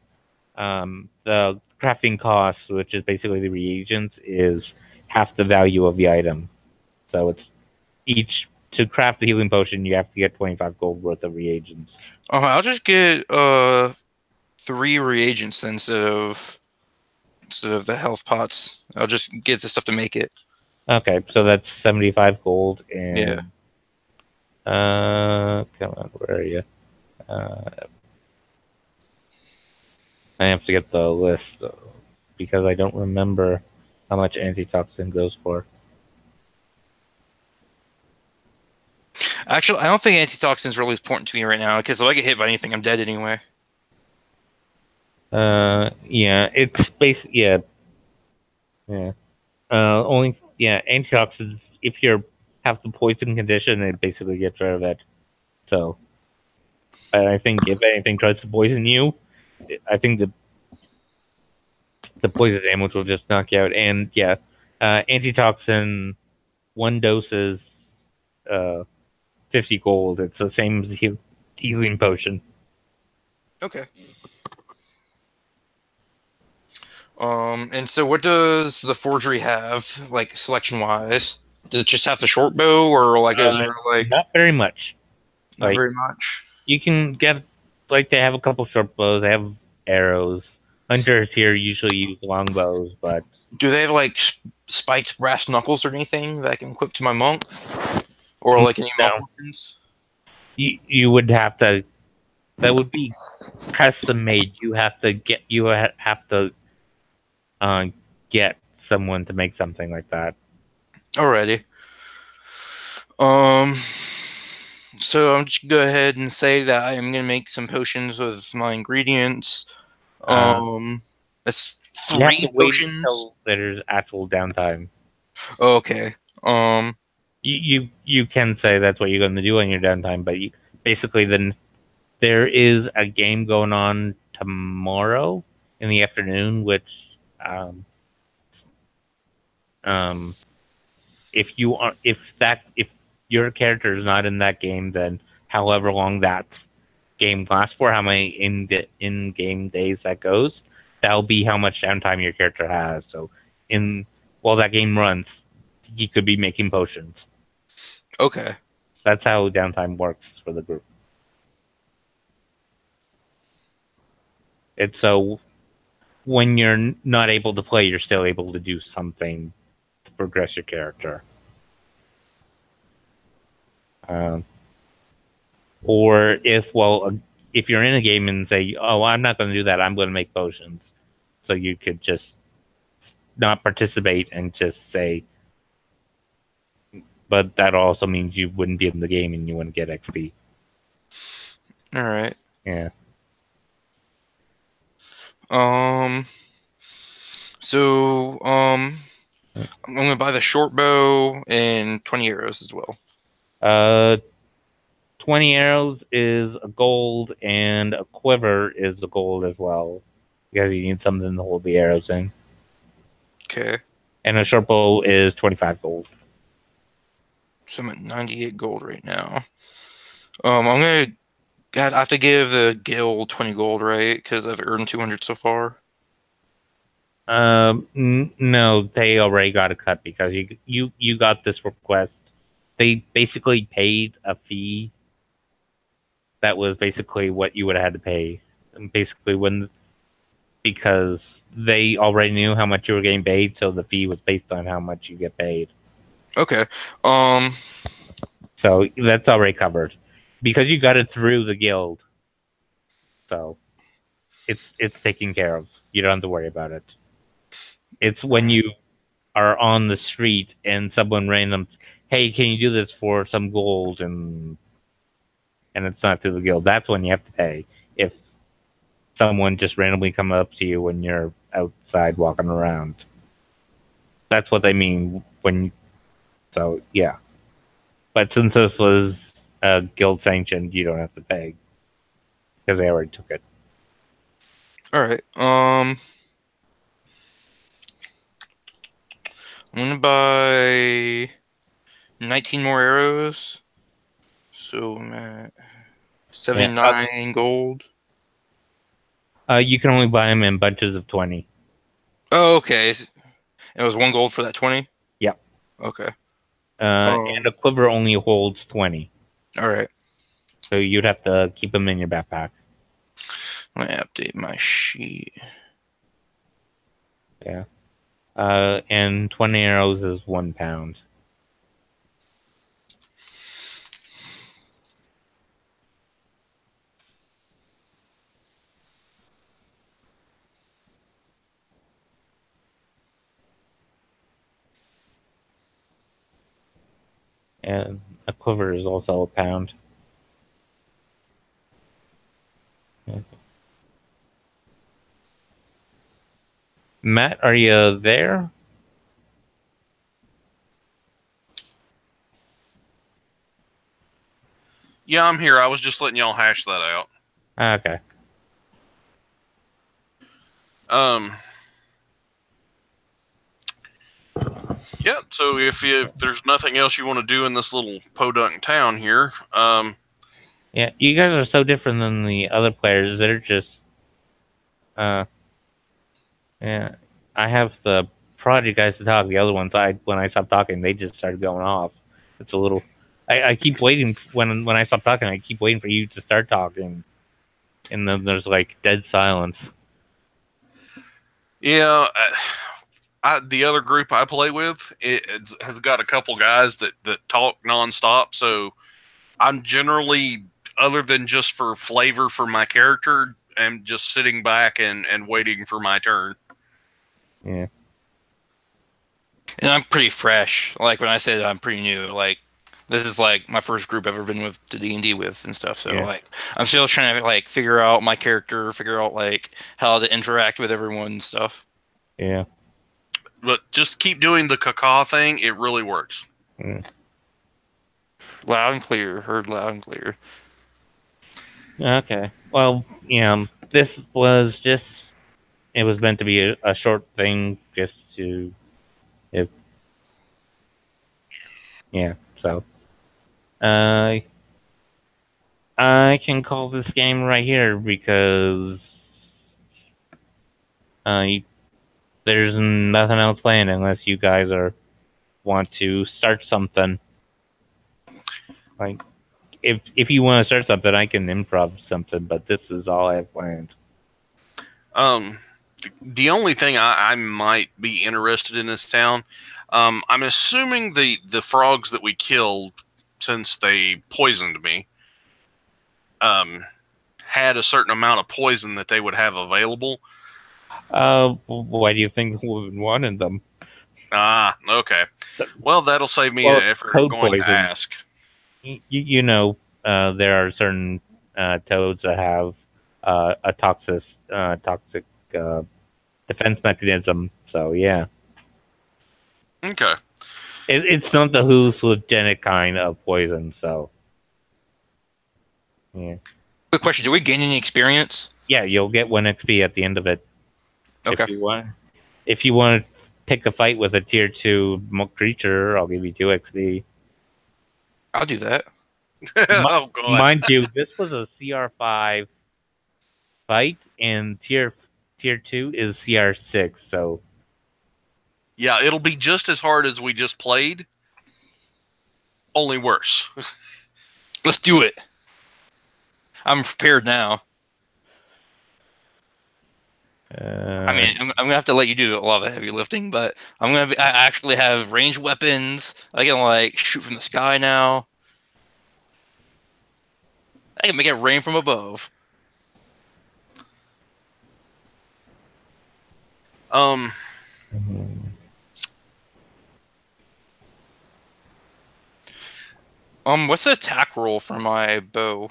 the crafting cost, which is basically the reagents, is half the value of the item. So it's each to craft the healing potion, you have to get 25 gold worth of reagents. I'll just get 3 reagents then, instead of the health pots. I'll just get the stuff to make it. Okay, so that's 75 gold and Yeah. Come on, where are you? I have to get the list though, because I don't remember how much antitoxin goes for. Actually, I don't think antitoxin is really important to me right now, because if I get hit by anything, I'm dead anyway. Yeah, it's basically antitoxins. If you have the poison condition, it basically gets rid of it. So, I think if anything tries to poison you, I think the poison damage will just knock you out. And yeah, antitoxin, 1 dose is 50 gold. It's the same as healing potion. Okay. And so what does the forgery have, like, selection-wise? Does it just have the short bow, or like is there like not very much? Not very much. You can get they have a couple short bows. They have arrows. Hunters here usually use longbows, but do they have like spiked brass knuckles or anything that I can equip to my monk, or like any monk weapons? You would have to. That would be custom made. You have to get get someone to make something like that. Alrighty. So I'm just gonna go ahead and say that I'm gonna make some potions with my ingredients. That's 3 potions. Until there's actual downtime. Okay. You can say that's what you're going to do on your downtime, but basically then there is a game going on tomorrow in the afternoon, which if your character is not in that game, then however long that game lasts for, how many in-game days that goes, that'll be how much downtime your character has. So while that game runs, he could be making potions. Okay. That's how downtime works for the group. It's so when you're not able to play, you're still able to do something to progress your character. Or if you're in a game and say, "Oh, I'm not going to do that. I'm going to make potions," so you could just not participate and just say. But that also means you wouldn't be in the game and you wouldn't get XP. All right. Yeah. So, I'm gonna buy the short bow and 20 arrows as well. 20 arrows is a gold, and a quiver is a gold as well, because you need something to hold the arrows in. Okay. And a short bow is 25 gold. So I'm at 98 gold right now. I have to give the guild 20 gold, right? Because I've earned 200 so far. No, they already got a cut because you got this request. They basically paid a fee. That was basically what you would have had to pay. And basically, because they already knew how much you were getting paid, so the fee was based on how much you get paid. Okay. So that's already covered because you got it through the guild. So it's taken care of. You don't have to worry about it. It's when you are on the street and someone random, hey, can you do this for some gold, and it's not through the guild, that's when you have to pay. If someone just randomly come up to you when you're outside walking around, that's what they mean when. So yeah, but since this was guild sanctioned, you don't have to pay because they already took it. All right. I'm gonna buy 19 more arrows. So I'm at 79 gold. You can only buy them in bunches of 20. Oh, okay. It was 1 gold for that 20? Yep. Okay. And a quiver only holds 20. All right. So you'd have to keep them in your backpack. Let me update my sheet. Yeah. And 20 arrows is 1 pound. And a quiver is also 1 pound. Yeah. Matt, are you there? Yeah, I'm here. I was just letting y'all hash that out. Okay. Yeah, so if there's nothing else you want to do in this little podunk town here, Yeah, you guys are so different than the other players. They're just, yeah. I have the project guys to talk. The other ones, when I stop talking, they just started going off. It's a little. I keep waiting when I stop talking. I keep waiting for you to start talking, and then there's like dead silence. Yeah, the other group I play with has got a couple guys that talk nonstop. So I'm generally, other than just for flavor for my character, am just sitting back and waiting for my turn. Yeah. And I'm pretty fresh. Like when I said I'm pretty new, like this is like my first group I've ever been with to D&D with and stuff. So like I'm still trying to like figure out my character, figure out like how to interact with everyone and stuff. Yeah. But just keep doing the caca thing. It really works. Mm. Loud and clear. Heard loud and clear. Okay. Well, this was just. It was meant to be a short thing, just to. Yeah. So. I can call this game right here because there's nothing else playing unless you guys want to start something. Like, if you want to start something, I can improv something, but this is all I have planned. The only thing I might be interested in this town, I'm assuming the frogs that we killed, since they poisoned me, had a certain amount of poison that they would have available. Why do you think the woman wanted them? Ah, okay. Well, that'll save me an effort of going to ask. There are certain toads that have a toxic defense mechanism. So yeah. Okay. It's not the hallucinogenic kind of poison. So yeah. Quick question: do we gain any experience? Yeah, you'll get 1 XP at the end of it. Okay. If you want to pick a fight with a tier 2 creature, I'll give you 2 XP. I'll do that. Oh god. Mind you, this was a CR5 fight, and tier 2 is CR6. So yeah, it'll be just as hard as we just played, only worse. Let's do it. I'm prepared now. I mean, I'm gonna have to let you do a lot of the heavy lifting, but I actually have ranged weapons. I can like shoot from the sky now. I can make it rain from above. What's the attack roll for my bow?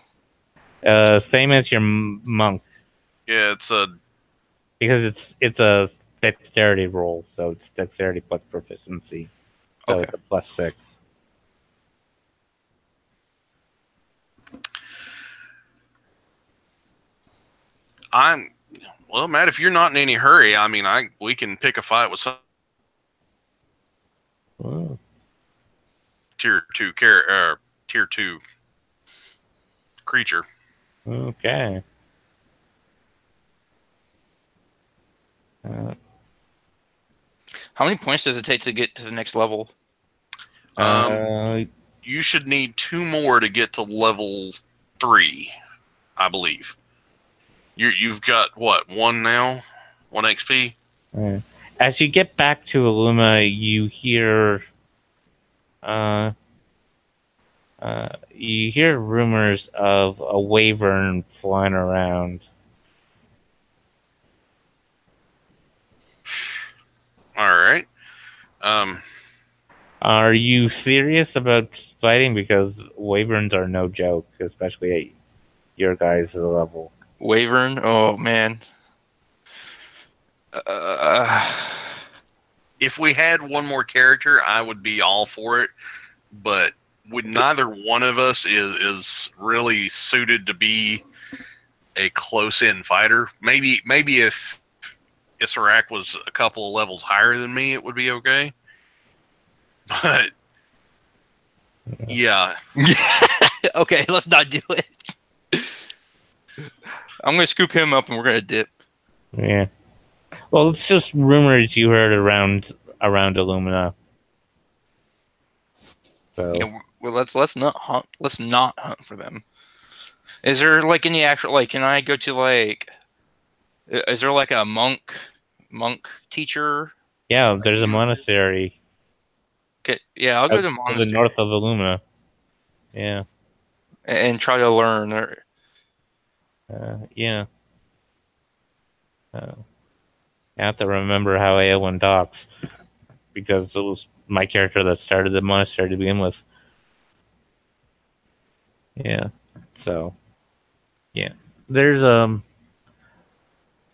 Same as your monk. Yeah, it's a because it's a dexterity roll, so it's dexterity plus proficiency. So Okay. it's a +6. Well, Matt, if you're not in any hurry, I mean, we can pick a fight with some tier 2 creature. Okay. How many points does it take to get to the next level? You should need 2 more to get to level 3, I believe. You've got what, 1 now? 1 XP? As you get back to Illuma, you hear rumors of a wyvern flying around. All right. Are you serious about fighting? Because wyverns are no joke, especially at your guys' level. Wyvern? Oh, man. If we had one more character, I would be all for it. But neither one of us is really suited to be a close-in fighter. Maybe if Issarak was a couple of levels higher than me, it would be okay. But yeah. Okay, let's not do it. I'm gonna scoop him up and we're gonna dip. Yeah. Well, it's just rumors you heard around Illumina. So yeah, well, let's not hunt. Let's not hunt for them. Is there like any actual can I go to Is there like a monk teacher? Yeah, there's a monastery. Okay, yeah, I'll go to the monastery. To the north of Illumina. Yeah. And try to learn. Yeah. I have to remember how Eowyn talks, because it was my character that started the monastery to begin with. Yeah. So. Yeah. There's a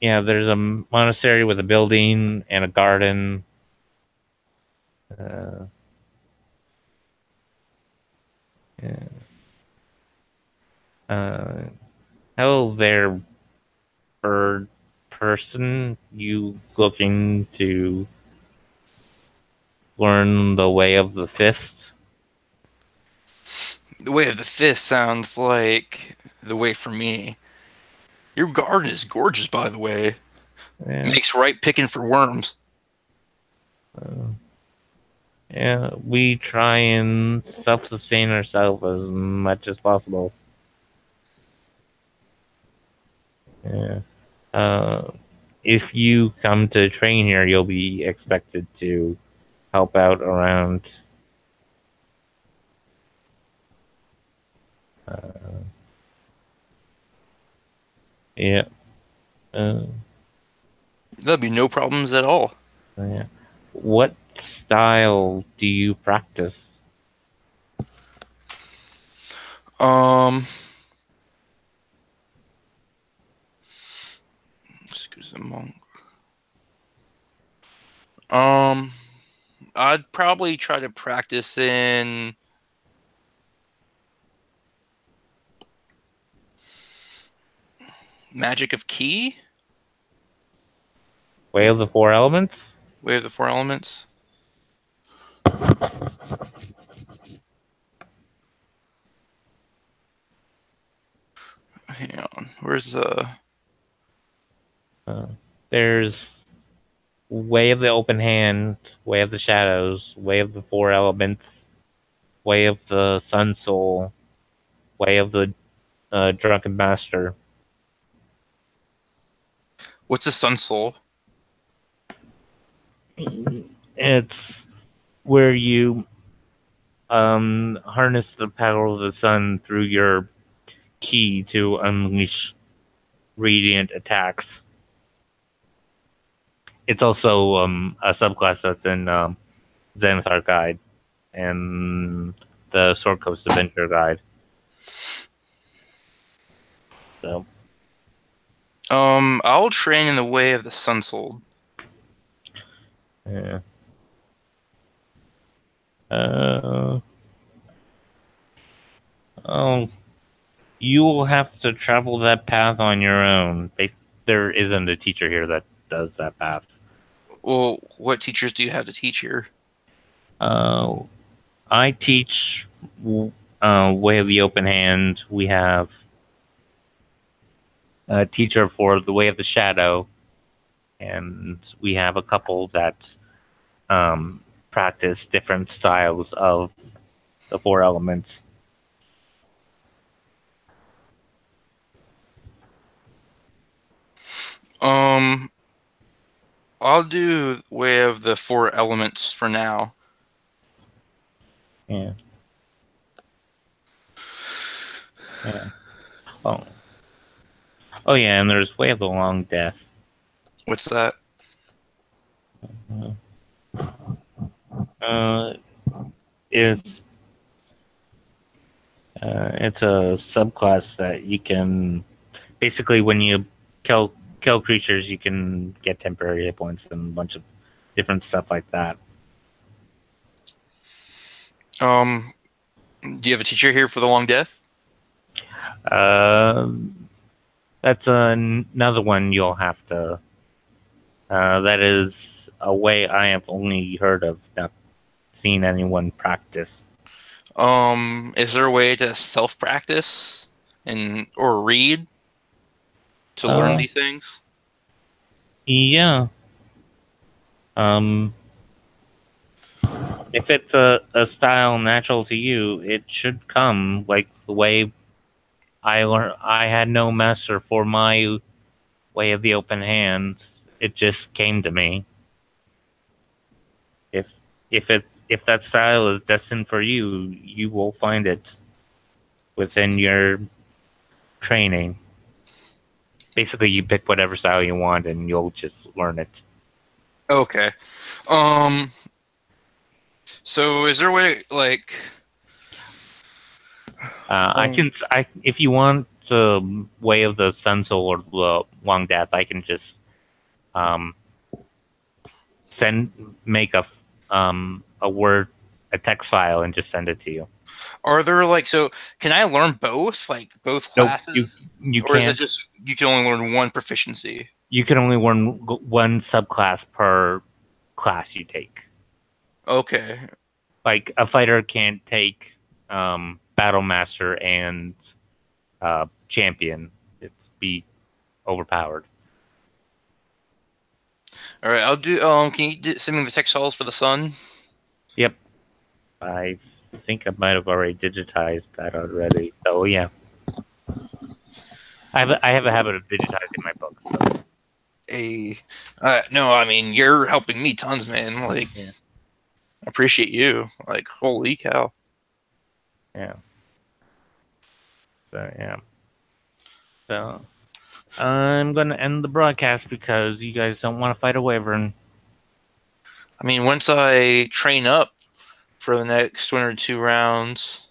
monastery with a building and a garden. Hello there, bird person. You looking to learn the way of the fist? The way of the fist sounds like the way for me. Your garden is gorgeous, by the way. Yeah. Makes right picking for worms. Yeah, we try and self-sustain ourselves as much as possible. Yeah. If you come to train here, you'll be expected to help out around. Yeah. There'll be no problems at all. Yeah. What style do you practice? Excuse the monk. I'd probably try to practice in Magic of Key? Way of the Four Elements? Way of the Four Elements. Hang on. Where's the... There's Way of the Open Hand, Way of the Shadows, Way of the Four Elements, Way of the Sun Soul, Way of the Drunken Master. What's a Sun Soul? It's where you harness the power of the sun through your key to unleash radiant attacks. It's also a subclass that's in Xanathar Guide, and the Sword Coast Adventure Guide. So, I'll train in the way of the Sunsold. yeah. Oh, you will have to travel that path on your own. There isn't a teacher here that does that path. Well, what teachers do you have to teach here? I teach Way of the Open Hand. We have a teacher for the Way of the Shadow, and we have a couple that practice different styles of the 4 elements. I'll do Way of the 4 elements for now. Yeah. Yeah. Oh yeah, and there's Way of the Long Death. What's that? It's a subclass that you can basically, when you kill creatures, you can get temporary hit points and a bunch of different stuff like that. Do you have a teacher here for the Long Death? That's another one you'll have to. That is a way I have only heard of, not seen anyone practice. Is there a way to self-practice or read to learn these things? Yeah. If it's a style natural to you, it should come like the way I learned. I had no master for my Way of the Open Hand. It just came to me. If that style is destined for you, you will find it within your training. Basically, you pick whatever style you want, and you'll just learn it. Okay. So is there a way, like... if you want the Way of the Sunsoul or the Long Death, I can just make a text file and just send it to you. Are there so can I learn both, like both classes? Nope, or is it just you can only learn one proficiency? You can only learn one subclass per class you take. Okay. Like a fighter can't take Battle Master and Champion. It's be overpowered. All right, I'll do. Can you send me the text files for the Sun? Yep. I think I might have already digitized that already. So yeah, I have a habit of digitizing my books. So. No, I mean you're helping me tons, man. Like, yeah. I appreciate you. Like, holy cow. Yeah. So yeah. So I'm gonna end the broadcast because you guys don't want to fight a Wyvern. I mean, once I train up for the next 1 or 2 rounds,